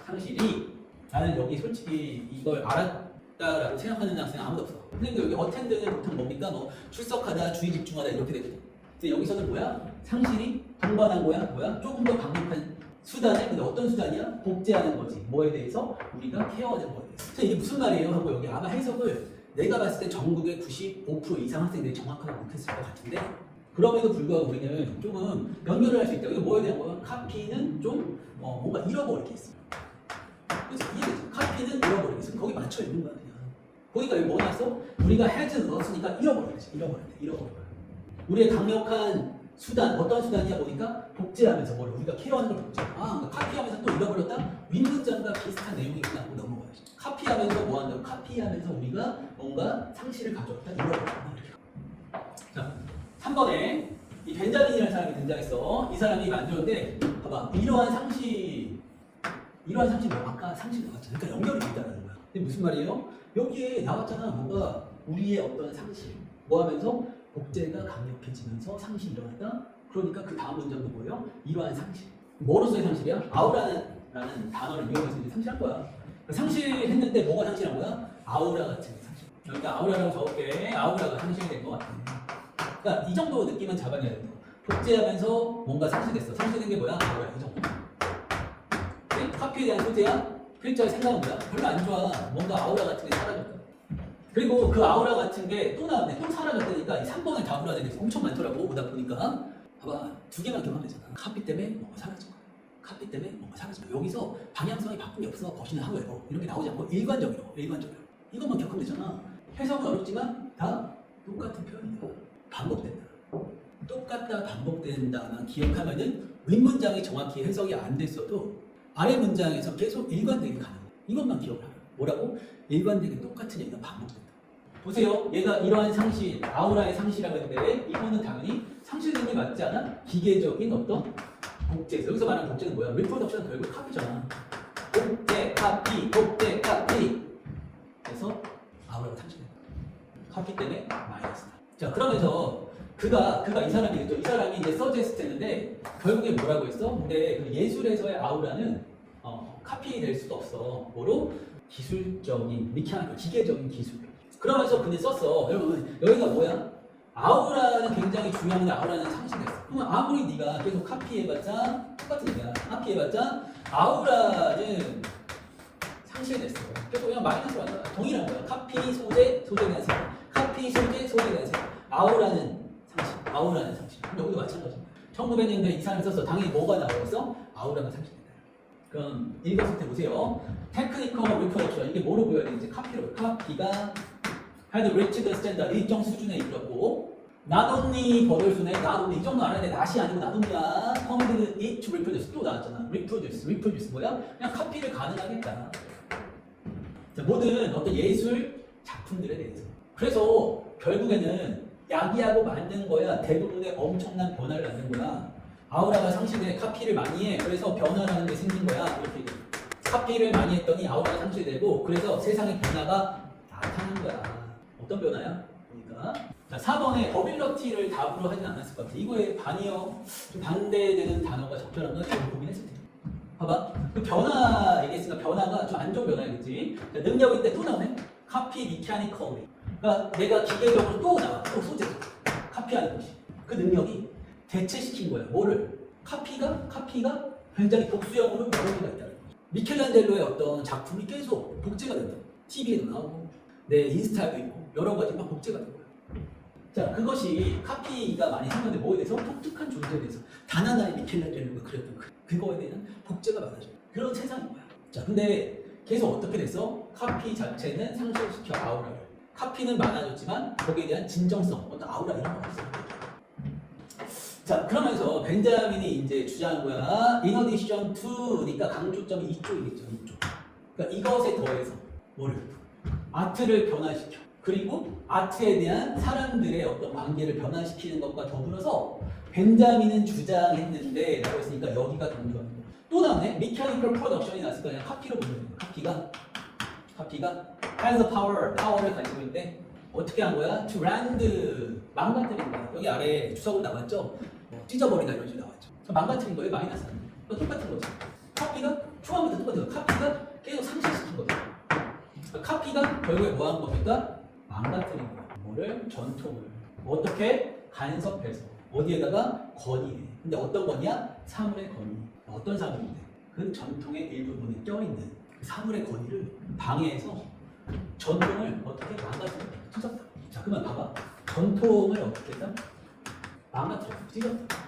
상실이 나는 여기 솔직히 이걸 알았다라고 생각하는 학생 아무도 없어. 근데 여기 어텐드는 보통 뭡니까? 뭐 출석하다, 주의 집중하다 이렇게 되거든. 근데 여기서는 뭐야? 상실이 동반한 거야? 뭐야? 조금 더 강력한 수단을 근데 어떤 수단이야? 복제하는 거지. 뭐에 대해서? 우리가 케어하는 거에 대해서. 이게 무슨 말이에요? 하고 여기 아마 해석을 내가 봤을 때 전국의 95% 이상 학생들이 정확하게 못했을 것 같은데 그럼에도 불구하고 우리는 조금 연결을 할 수 있다. 이거 뭐에 대한 거야? 카피는 좀 뭔가 잃어버리게 있어. 그래서 이해되죠? 카피는 잃어버리게 있어. 거기 맞춰 있는 거야 그냥. 거기가 여기 뭐 나왔어? 우리가 has 넣었으니까 잃어버려야지. 잃어버려. 우리의 강력한 수단, 어떤 수단이야 보니까 복제하면서 뭐를 우리가 케어하는 걸 복제. 그러니까 카피하면서 또 잃어버렸다? 윗문장과 비슷한 내용이구나 하고 넘어가야지. 카피하면서 뭐 한다고? 카피하면서 우리가 뭔가 상실을 가져왔다? 잃어버렸다. 자, 3번에 이 벤자민이라는 사람이 등장했어. 이 사람이 만들었는데 봐봐. 이러한 상실 뭐 아까 상실 나왔잖아. 그러니까 연결이 있다는 거야. 근데 무슨 말이에요? 여기에 나왔잖아. 뭔가 우리의 어떤 상실 뭐 하면서 복제가 강력해지면서 상실이 일어났다. 그러니까 그 다음 문장도 뭐예요? 이러한 상실. 뭐로서의 상실이야? 아우라라는 단어를 이용해서 이제 상실한 거야. 상실했는데 뭐가 상실한 거야? 아우라 같은 상실. 그러니까 아우라라고 적을게. 아우라가 상실된 것 같아. 그러니까 이 정도 느낌은 잡아내야 돼. 복제하면서 뭔가 상실됐어. 상실된 게 뭐야? 아우라 이 정도. 카피에 대한 소재야? 필자의 생각은 뭐야? 별로 안 좋아. 뭔가 아우라 같은 게 사라졌다. 그리고 그 아우라 같은 게 또 나왔네. 또 사라졌다니까 이 3번을 다 불러야 되는 게 엄청 많더라고. 오다 보니까. 봐봐. 두 개만 기억하면 되잖아. 카피 때문에 뭔가 사라진 거야. 카피 때문에 뭔가 사라진 거야. 여기서 방향성이 바꾼 게 없어. 거시는 하고 에러 이런 게 나오지 않고 일관적으로. 이것만 기억하면 되잖아. 해석은 어렵지만 다 똑같은 표현이야. 반복된다. 똑같다 반복된다만 기억하면은 윗문장이 정확히 해석이 안 됐어도 아래 문장에서 계속 일관되게 가는 거야. 이것만 기억을 하라. 뭐라고? 일관되게 똑같은 얘기가 반복된다. 보세요. 얘가 이러한 상실, 아우라의 상실이라고 했는데 이거는 당연히 상실된 게 맞지 않아? 기계적인 어떤 복제에서 여기서 말하는 복제는 뭐야? 리프로덕션은 결국 카피잖아. 복제, 카피, 복제, 카피. 그래서 아우라가 상실된다. 카피 때문에 마이너스다. 자, 그러면서 그가 이 사람이겠죠. 이 사람이 이제 서제스트 했는데 결국에 뭐라고 했어? 근데 그 예술에서의 아우라는 카피될 수도 없어. 뭐로? 기술적인, 기계적인 기술. 그러면서 그는 썼어. 여러분 여기가 뭐야? 아우라는 굉장히 중요한데 아우라는 상실됐어. 그러면 아무리 네가 계속 카피해봤자 똑같은 얘기야. 카피해봤자 아우라는 상실됐어. 계속 그냥 마이너스로 하는 거야. 동일한 거야. 카피, 소재에 대한 생각. 카피, 소재에 대한 생각. 아우라는 상실. 여기도 마찬가지야. 1900년대 이 사람이 썼어. 당연히 뭐가 나오겠어? 아우라가 상실된다. 그럼 읽었을 때 보세요. 테크니컬 리프로덕션 이게 뭐로 보여야 되는지 카피로. 카피가 had reached the standard 일정 수준에 이르렀고 not only 버덜순에 not only 이 정도 알아야 돼. not이 아니고 not only야. permitted it to reproduce 또 나왔잖아. reproduce 뭐야? 그냥 카피를 가능하겠다. 자, 모든 어떤 예술 작품들에 대해서. 그래서 결국에는 야기하고 만든 거야. 대부분의 엄청난 변화를 만든 거야. 아우라가 상실돼 카피를 많이 해. 그래서 변화라는 게 생긴 거야. 이렇게 카피를 많이 했더니 아우라가 상실되고 그래서 세상의 변화가 나타난 거야. 어떤 변화야? 보니까 자, 4번에 어빌러티를 답으로 하진 않았을 것 같아. 이거에 반이요. 좀 반대되는 단어가 적절한가 좀 고민했을 텐데. 봐봐. 그 변화 얘기했으니까 변화가 좀 안 좋은 변화겠지. 능력일 때 또 나오네. 카피 미케니컬리. 그러니까 내가 기계적으로 또 나와. 또 소재. 카피하는 것이. 그 능력이 대체시킨 거야. 뭐를? 카피가 굉장히 복수형으로 여러 개가 있다는 거야. 미켈란젤로의 어떤 작품이 계속 복제가 된다. TV에도 나오고 내 인스타에도 있고 여러 가지 막 복제가 된 거야. 자, 그것이 카피가 많이 생겼는데 뭐에 대해서? 독특한 존재에 대해서 단 하나의 미켈란젤로가 그렸던 그거에 대한 복제가 많아져. 그런 세상인 거야. 자, 근데 계속 어떻게 됐어? 카피 자체는 상실시켜 아우라를. 카피는 많아졌지만 거기에 대한 진정성, 어떤 아우라 이런 거 없어. 자, 그러면서 벤자민이 이제 주장한 거야. In addition to니까 강조점이 이쪽이겠죠. 이쪽. 그러니까 이것에 더해서 뭐를? 아트를 변화시켜. 그리고 아트에 대한 사람들의 어떤 관계를 변화시키는 것과 더불어서 벤자민은 주장했는데 라고 했으니까 여기가 강조하는 거야. 또 나오네. Mechanical production이 나왔을 거야. 카피로 보는 거야. 카피가 has the power를 가지고 있는데 어떻게 한 거야? To rend, 망가뜨린 거야. 여기 아래 주석으로 나왔죠? 찢어버리다 이런 식으로 나왔죠. 망가뜨린 거예요. 마이너스 하는 거. 똑같은 거죠. 카피가 초반부터 똑같은 거. 카피가 계속 상실시킨 거죠. 카피가 결국에 뭐 한 겁니까? 망가뜨린 거야. 뭐를? 전통을. 어떻게? 간섭해서. 어디에다가? 건의해. 근데 어떤 건의야? 사물의 건의. 어떤 사물인데? 그 전통의 일부분에 껴있는 그 사물의 건의를 방해해서 전통을 어떻게 망가뜨려? 찢었다. 자, 그만 봐봐. 전통을 어떻게 했다? 망가뜨려.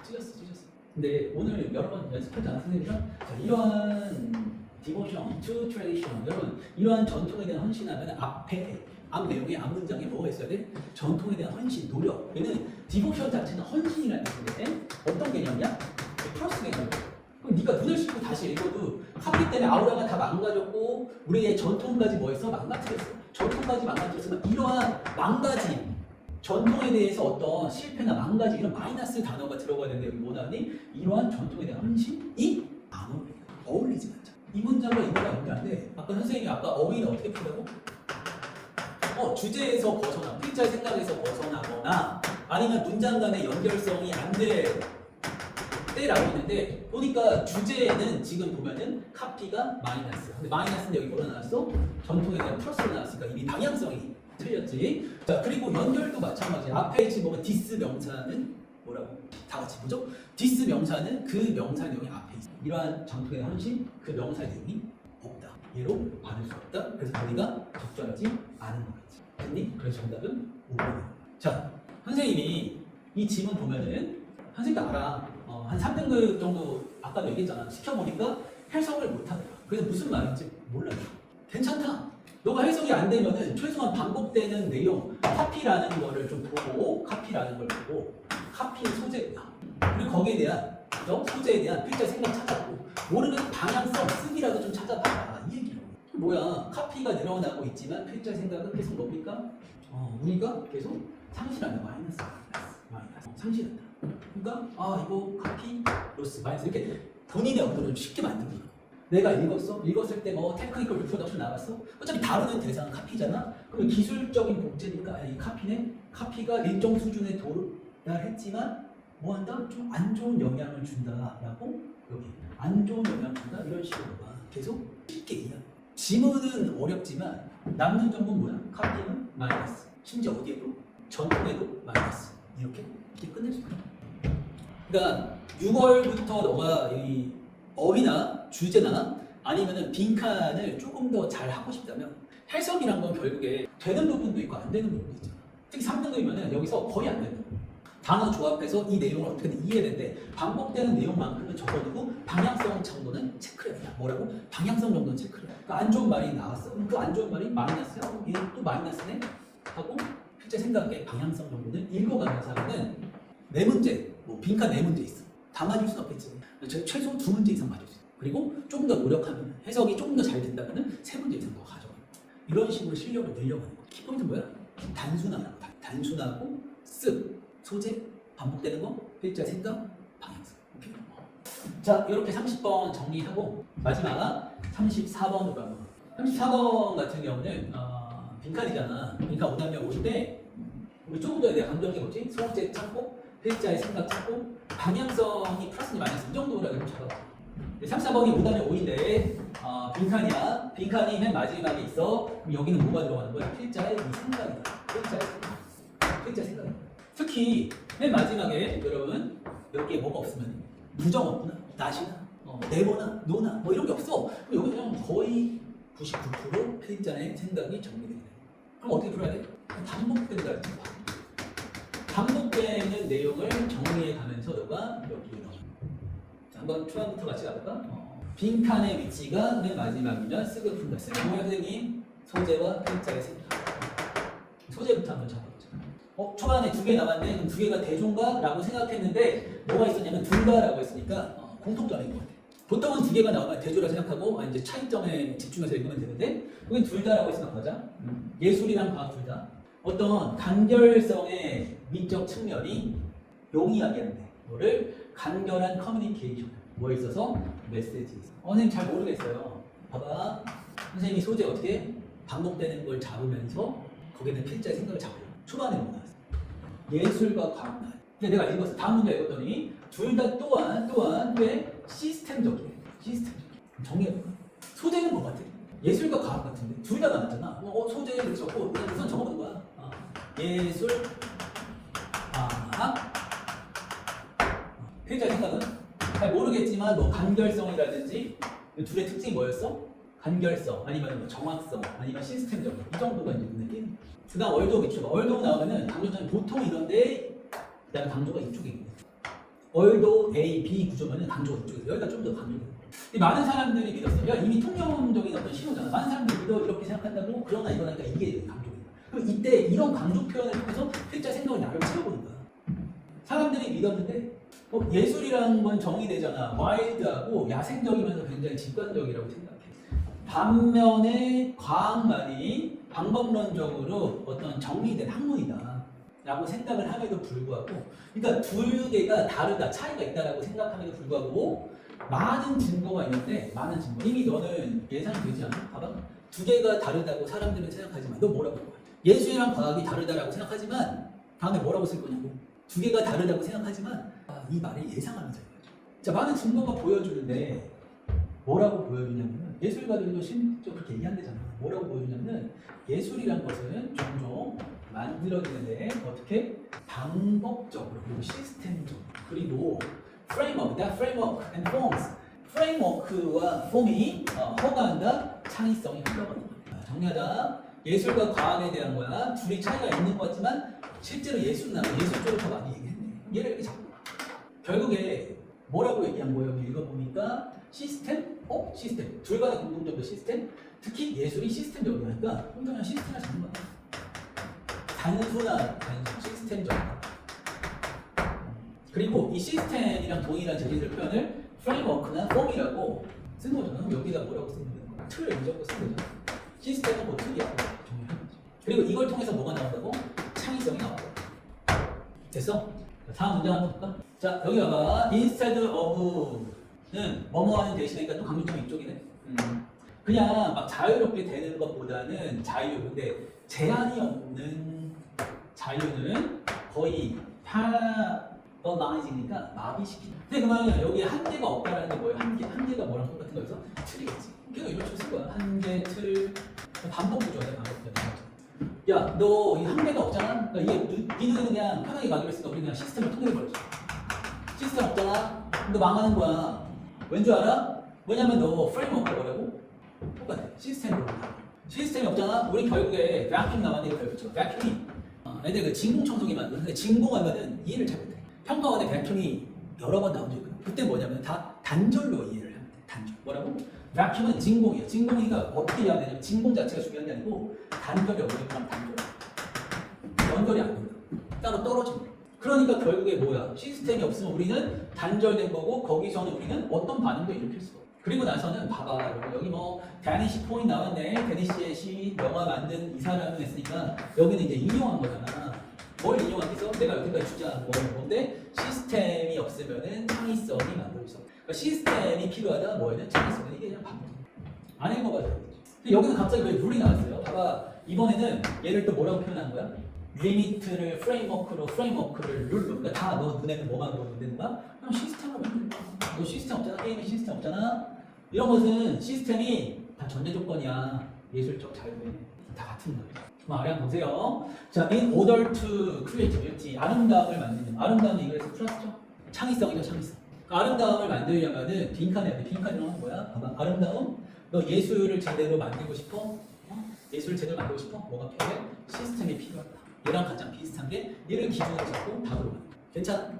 찢었어. 근데 오늘 여러 번 연습하지 않았 선생님이랑 자, 이러한 디보션, to tradition 여러분 이러한 전통에 대한 헌신하면 앞 내용에 앞 문장에 뭐가 있어야 돼? 전통에 대한 헌신, 노력. 얘는 디보션 자체는 헌신이라는 뜻인데 어떤 개념이야? 플러스 개념. 그럼 네가 눈을 씻고 다시 읽어도 카피 때문에 아우라가 다 망가졌고 우리의 전통까지 뭐했어? 망가뜨렸어. 전통까지 망가뜨렸으면 이러한 망가짐 전통에 대해서 어떤 실패나 망가짐 이런 마이너스 단어가 들어가야 되는데 여기 뭐 나왔니? 이러한 전통에 대한 헌신이 안 어울리지 않죠. 이 문장과 이거가 연결 안 돼. 아까 선생님이 어휘는 어떻게 푼다고? 주제에서 벗어나, 필자의 생각에서 벗어나거나 아니면 문장 간의 연결성이 안 될 라고 했는데 보니까 주제는 지금 보면은 카피가 마이너스. 근데 마이너스인데 여기 뭐로 나왔어? 전통에 대한 플러스로 나왔으니까 이미 방향성이 틀렸지. 자, 그리고 연결도 마찬가지야. 앞에 지금 보면 디스 명사는 뭐라고? 다 같이 보죠. 디스 명사는 그 명사 내용이 앞에 있어. 이러한 전통의 헌신, 그 명사 내용이 없다. 얘로 받을 수 없다. 그래서 우리가 적절하지 않은 거겠지. 됐니? 그래서 정답은 5번이야. 자, 선생님이 이 지문 보면은 선생님도 알아. 한 3등급 정도 아까도 얘기했잖아. 시켜보니까 해석을 못하더라. 그래서 무슨 말인지 몰라요. 괜찮다. 너가 해석이 안 되면은 최소한 반복되는 내용, 카피라는 거를 좀 보고, 카피라는 걸 보고, 카피의 소재구나. 그리고 거기에 대한, 그죠? 소재에 대한 필자 생각 찾아보고, 모르는 방향성, 쓰기라도 좀 찾아봐라. 이 얘기로. 뭐야, 카피가 늘어나고 있지만 필자 생각은 계속 뭡니까? 우리가 계속 상실한다. 마이너스. 상실한다. 그러니까 이거 카피, 로스, 마이너스 이렇게 본인의 언어를 쉽게 만드는 거야. 내가 읽었을 때 뭐 테크니컬 리프로덕션 나왔어? 어차피 다루는 대상은 카피잖아? 그럼 기술적인 복제니까 이 카피가 일정 수준에 도달했지만 뭐 한다? 좀 안 좋은 영향을 준다라고 여기 안 좋은 영향을 준다? 이런 식으로 봐. 계속 쉽게 이해해. 지문은 어렵지만 남는 정보는 뭐야? 카피는 마이너스. 심지어 어디에도? 전통에도 마이너스. 이렇게 끝낼 수 있다. 그러니까 6월부터 너가 이 어휘나 주제나 아니면은 빈칸을 조금 더 잘 하고 싶다면 해석이란 건 결국에 되는 부분도 있고 안 되는 부분도 있잖아. 특히 3등급이면은 여기서 거의 안 된다. 단어 조합해서 이 내용을 어떻게든 이해되는데 반복되는 내용만큼은 적어두고 방향성 정도는 체크를 해야 돼. 뭐라고? 방향성 정도는 체크를 해. 그러니까 안 좋은 말이 나왔어. 그럼 그 안 좋은 말이 마이너스야? 얘 또 마이너스네? 하고 실제 생각의 방향성 정도는 읽어가면서 하면은 네 문제, 뭐 빈칸 네 문제 있어. 다 맞을 수는 없겠지. 최소 2문제 이상 맞을 수 있어. 그리고 좀 더 노력하면 해석이 조금 더 잘 된다면 3문제 이상 더 가져가. 이런 식으로 실력을 늘려가는 거야. 키포인트는 뭐야? 단순하고 쓱 소재, 반복되는 거, 필자 생각, 방향성. 오케이? 자, 이렇게 30번 정리하고 마지막 34번으로 가면 34번 같은 경우는 빈칸이잖아. 빈칸 5단면 5인데 우리 조금 전에 내가 강조한 게 뭐지? 소재 찾고 필자의 생각 찾고 방향성이 플러스니 마이너스 이 정도로 좀 잡아봐. 34번이 5단면 5인데 빈칸이야. 빈칸이 맨 마지막에 있어. 그럼 여기는 뭐가 들어가는 거야? 필자의 생각이다. 필자의 생각이다. 특히 맨 마지막에 여러분 여기에 뭐가 없으면 부정 없구나, 낫이나, 네모나, 노나 뭐 이런 게 없어. 그럼 여기 그냥 거의 99% 필자의 생각이 정리되게 돼. 그럼 어떻게 풀어야 돼? 반복된다 했지. 반복되는 내용을 정리해 가면서 너가 여기 넣어. 자, 한번 초반부터 같이 가볼까? 빈칸의 위치가 맨 마지막이면 쓰고 푼다. 쓰고 뭐야 선생님? 소재와 필자의 생각. 소재부터 한번 잡아보자. 초반에 2개 남았네. 그럼 2개가 대조인가? 라고 생각했는데 뭐가 있었냐면 둘다라고 했으니까 공통점인 것 같아. 보통은 2개가 나오면 대조라 생각하고 이제 차이점에 집중해서 읽으면 되는데 여기 둘다라고 생각하자. 예술이랑 과학 둘 다. 어떤 간결성의 미적 측면이 용이하게 하는데 뭐를 간결한 커뮤니케이션 뭐에 있어서 메시지에 있어. 선생님 잘 모르겠어요. 봐봐. 선생님이 소재 어떻게 반복되는 걸 잡으면서 거기에 필자의 생각을 잡으려. 초반에 뭐 나왔어? 예술과 과학 나왔어. 근데 내가 읽었어. 다음 문제 읽었더니 둘 다 또한 왜 시스템적이래. 시스템적. 정리해볼까? 소재는 뭐 같아? 예술과 과학 같은데 둘 다 나왔잖아. 소재 이렇게 적고 우선 적어보는 거야. 예술, 과학. 필자의 생각은 잘 모르겠지만 뭐 간결성이라든지 둘의 특징이 뭐였어? 간결성 아니면 뭐 정확성 아니면 시스템적 이 정도가 이제 눈에 띄는. 그다음 월도 밑으로 봐. 월도 나오면은 강조점이 보통 이런데 그다음에 강조가 이쪽에 있는. 월도 A, B 구조면은 강조가 이쪽에 여기가 좀 더 강조되는 거야. 많은 사람들이 믿었어. 야 이미 통념적인 어떤 신호잖아. 많은 사람들이 믿어 이렇게 생각한다고 그러나 이거니까 이게 강조인 거야. 그럼 이때 이런 강조 표현을 통해서 필자 생각을 나름 채워보는 거야. 사람들이 믿었는데 예술이라는 건 정의되잖아. 와일드하고 야생적이면서 굉장히 직관적이라고 생각해. 반면에 과학만이 방법론적으로 어떤 정리된 학문이다 라고 생각을 함에도 불구하고 그러니까 두 개가 다르다, 차이가 있다라고 생각함에도 불구하고 많은 증거가 있는데 많은 증거 이미 너는 예상되지 않아? 봐봐. 두 개가 다르다고 사람들은 생각하지만 너 뭐라고 할 거야? 예술이랑 과학이 다르다라고 생각하지만 다음에 뭐라고 쓸 거냐고. 두 개가 다르다고 생각하지만 이 말을 예상하면서 해야죠. 자, 많은 증거가 보여주는데 뭐라고 보여주냐면 예술가들도 심지어 그렇게 얘기한대잖아. 뭐라고 보여주냐면 예술이란 것은 종종 만들어지는데 어떻게 방법적으로 그리고 시스템적으로 그리고 framework, that framework and forms 프레임워크와 폼이 허가한다 창의성이 흘러가는 거야. 정리하자. 예술과 과학에 대한 거야. 둘이 차이가 있는 것 같지만 실제로 예술 쪽을 더 많이 얘기했네. 얘를 이렇게 잡고 결국에 뭐라고 얘기한 거예요? 여기 읽어보니까 시스템? 시스템. 둘 간의 공통점도 시스템. 특히 예술이 시스템적이니까 그냥 시스템을 잡는 거야. 단순한 시스템적이다. 그리고 이 시스템이랑 동일한 재질들 표현을 프레임워크나 폼이라고 쓴 거잖아. 여기다 뭐라고 쓰는 거야? 틀을 무조건 쓴 거잖아. 시스템은 뭐 틀이야. 그리고 이걸 통해서 뭐가 나온다고? 창의성이 나온다. 됐어? 다음 문장 한번 볼까? 자, 여기 봐봐. instead of는 뭐뭐 하는 대신이니까 또 강조점이 이쪽이네. 그냥 막 자유롭게 되는 것보다는 근데 제한이 없는 자유는 거의 paralyzing이니까 마비시킨다. 근데 그러면 여기 한계가 없다라는 게 뭐예요? 한계가 뭐랑 똑같은 거여서 틀이겠지. 그래서 이런 식으로 쓸 거야. 한계, 틀, 반복 구조야, 반복 구조. 야, 너 이 한계가 없잖아? 그러니까 이게 니는 그냥 편하게 만들었으니까 우리 그냥 시스템을 통일해버렸어. 시스템 없잖아? 너 망하는 거야. 왠 줄 알아? 왜냐면 너 프레임워크가 뭐라고? 똑같아. 시스템으로. 시스템이 없잖아? 우리 결국에 vacuum 나왔는데 결국죠. vacuum이 애들 그 진공 청소기 만드는데 진공하면은 이해를 잘 못해. 평가원에 vacuum이 여러 번 나온 적이 있거든. 그때 뭐냐면 다 단절로 이해를 하면 돼. 단절. 뭐라고? vacuum은 진공이야. 진공이가 어떻게 이해하면 되냐면 진공 자체가 중요한 게 아니고 단절이 어떻게 보면 단절. 연결이 안 된다. 따로 떨어진다. 그러니까 결국에 뭐야? 시스템이 없으면 우리는 단절된 거고 거기서는 우리는 어떤 반응도 일으킬 수가 없어. 그리고 나서는 봐봐. 여기 뭐 데니시 포인 나왔네. 데니시의 시 영화 만든 이 사람을 했으니까 여기는 이제 인용한 거잖아. 뭘 인용하겠어? 내가 여기까지 주자. 뭔데? 시스템이 없으면은 창의성이 만들 수 없어. 그러니까 시스템이 필요하다. 뭐에는 창의성은 이게 그냥 반복. 안 읽어봐도 돼. 근데 여기는 갑자기 왜 룰이 나왔어요? 봐봐. 이번에는 얘를 또 뭐라고 표현한 거야? 리미트를 프레임워크를 룰로. 그러니까 다 너 눈에는 뭐만 보면 되는 거야? 그냥 시스템으로 만드는 거야. 너 시스템 없잖아. 게임에 시스템 없잖아. 이런 것은 시스템이 다 전제 조건이야. 예술적 자유에 다 같은 거야. 그럼 아래 한번 보세요. 자, in order to creativity, 아름다움을 만드는. 아름다움은 이거에서 플러스죠. 창의성이죠, 창의성. 아름다움을 만들려면은 빈칸에 빈칸이라는 건 뭐야? 봐봐. 아름다움. 너 예술을 제대로 만들고 싶어? 예술을 제대로 만들고 싶어? 뭐가 필요해? 시스템이 필요하다. 얘랑 가장 비슷한 게 얘를 기준으로 잡고 답으로 만든. 괜찮아?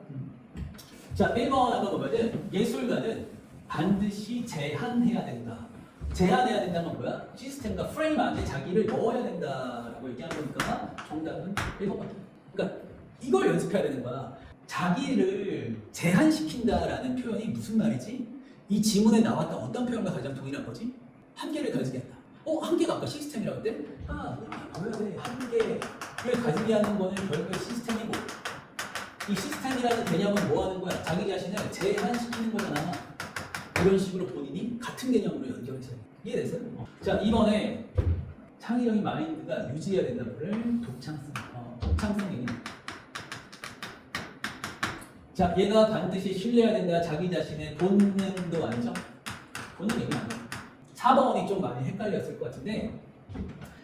자, 1번 한번 보면은 예술가는 반드시 제한해야 된다. 제한해야 된다는 건 뭐야? 시스템과 프레임 안에 자기를 넣어야 된다라고 얘기하는 거니까 정답은 1번 같아. 그러니까 이걸 연습해야 되는 거야. 자기를 제한시킨다라는 표현이 무슨 말이지? 이 지문에 나왔던 어떤 표현과 가장 동일한 거지? 한계를 가지게 한다. 한계가 아까 시스템이라고 했대? 이렇게 보여야 돼. 한계를 가지게 하는 거는 결국에 시스템이고 이 시스템이라는 개념은 뭐 하는 거야? 자기 자신을 제한시키는 거잖아. 이런 식으로 본인이 같은 개념으로 연결해서 이해됐어요? 자, 이번에 창의적인 마인드가 유지해야 된다는 독창성. 독창성 얘기. 자, 얘가 반드시 신뢰해야 된다. 자기 자신의 본능도 아니죠? 본능 얘기 안 해. 4번이 좀 많이 헷갈렸을 것 같은데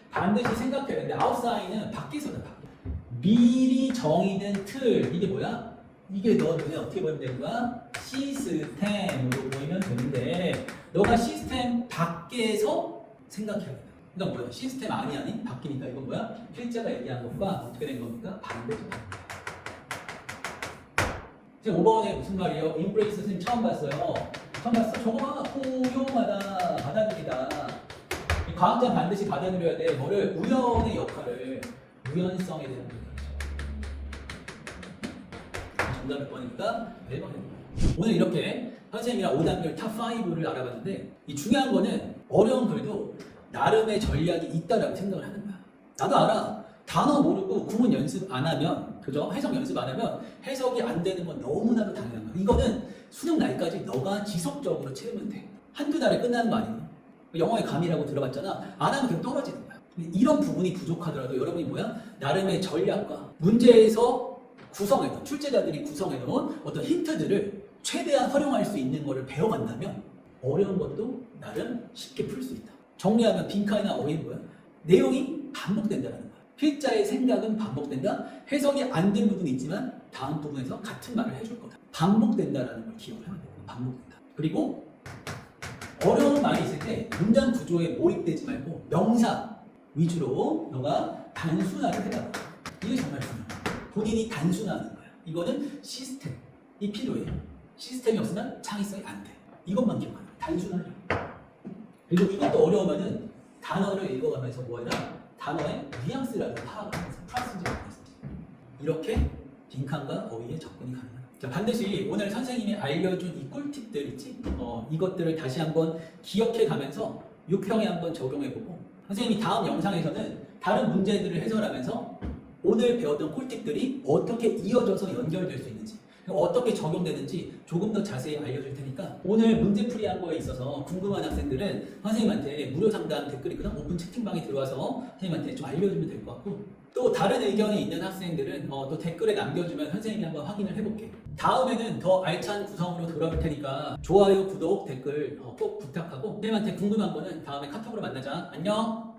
반드시 생각해야 되는데 아웃사인은 밖에서는 밖에. 미리 정의된 틀 이게 뭐야? 이게 너 눈에 어떻게 보이면 되는 거야? 시스템으로 보이면 되는데 너가 시스템 밖에서 생각해야 된다. 그러니까 뭐야? 시스템 아닌 바뀌니까 이건 뭐야? 필자가 얘기한 것과 어떻게 된 겁니까? 반대죠. 지금 5번에 무슨 말이에요? 인프레이스 선생님 처음 봤어요. 처음 봤어? 저거가 포용하다, 받아들이다. 이 과학자 반드시 받아들여야 돼. 뭐를? 우연의 역할을, 우연성에 대한 거죠. 정답 몇 번입니까? 1번입니다. 오늘 이렇게 선생님이랑 5단계 탑5를 알아봤는데 이 중요한 거는 어려운 글도 나름의 전략이 있다라고 생각을 하는 거야. 나도 알아. 단어 모르고 구문 연습 안 하면, 그죠? 해석 연습 안 하면 해석이 안 되는 건 너무나도 당연한 거야. 이거는 수능 날까지 너가 지속적으로 채우면 돼. 한두 달에 끝나는 거 아니야. 영어의 감이라고 들어봤잖아. 안 하면 그냥 떨어지는 거야. 이런 부분이 부족하더라도 여러분이 뭐야? 나름의 전략과 문제에서 구성해놓은, 출제자들이 구성해놓은 어떤 힌트들을 최대한 활용할 수 있는 거를 배워간다면 어려운 것도 나름 쉽게 풀 수 있다. 정리하면 빈칸이나 어휘는 뭐야? 내용이 반복된다는 거야. 필자의 생각은 반복된다. 해석이 안 된 부분이 있지만 다음 부분에서 같은 말을 해줄 거다. 반복된다라는 걸 기억하면 돼. 반복된다. 그리고 어려운 말이 있을 때 문장 구조에 몰입되지 말고 명사 위주로 너가 단순화를 해라. 이게 정말 중요해. 본인이 단순화하는 거야. 이거는 시스템이 필요해. 시스템이 없으면 창의성이 안 돼. 이것만 기억하는 거야. 단순하려. 그리고 이것도 어려우면은 단어를 읽어가면서 뭐해라? 단어의 뉘앙스라도 파악하면서 프라스지하면서 이렇게 빈칸과 어휘에 접근이 가능하다. 자, 반드시 오늘 선생님이 알려준 이 꿀팁들 있지? 이것들을 다시 한번 기억해 가면서 유평에 한번 적용해보고 선생님이 다음 영상에서는 다른 문제들을 해설하면서 오늘 배웠던 꿀팁들이 어떻게 이어져서 연결될 수 있는지 어떻게 적용되는지 조금 더 자세히 알려줄 테니까 오늘 문제풀이한 거에 있어서 궁금한 학생들은 선생님한테 무료 상담 댓글이 있거든. 오픈 채팅방에 들어와서 선생님한테 좀 알려주면 될 것 같고 또 다른 의견이 있는 학생들은 또 댓글에 남겨주면 선생님이 한번 확인을 해볼게. 다음에는 더 알찬 구성으로 돌아올 테니까 좋아요, 구독, 댓글 꼭 부탁하고 선생님한테 궁금한 거는 다음에 카톡으로 만나자. 안녕.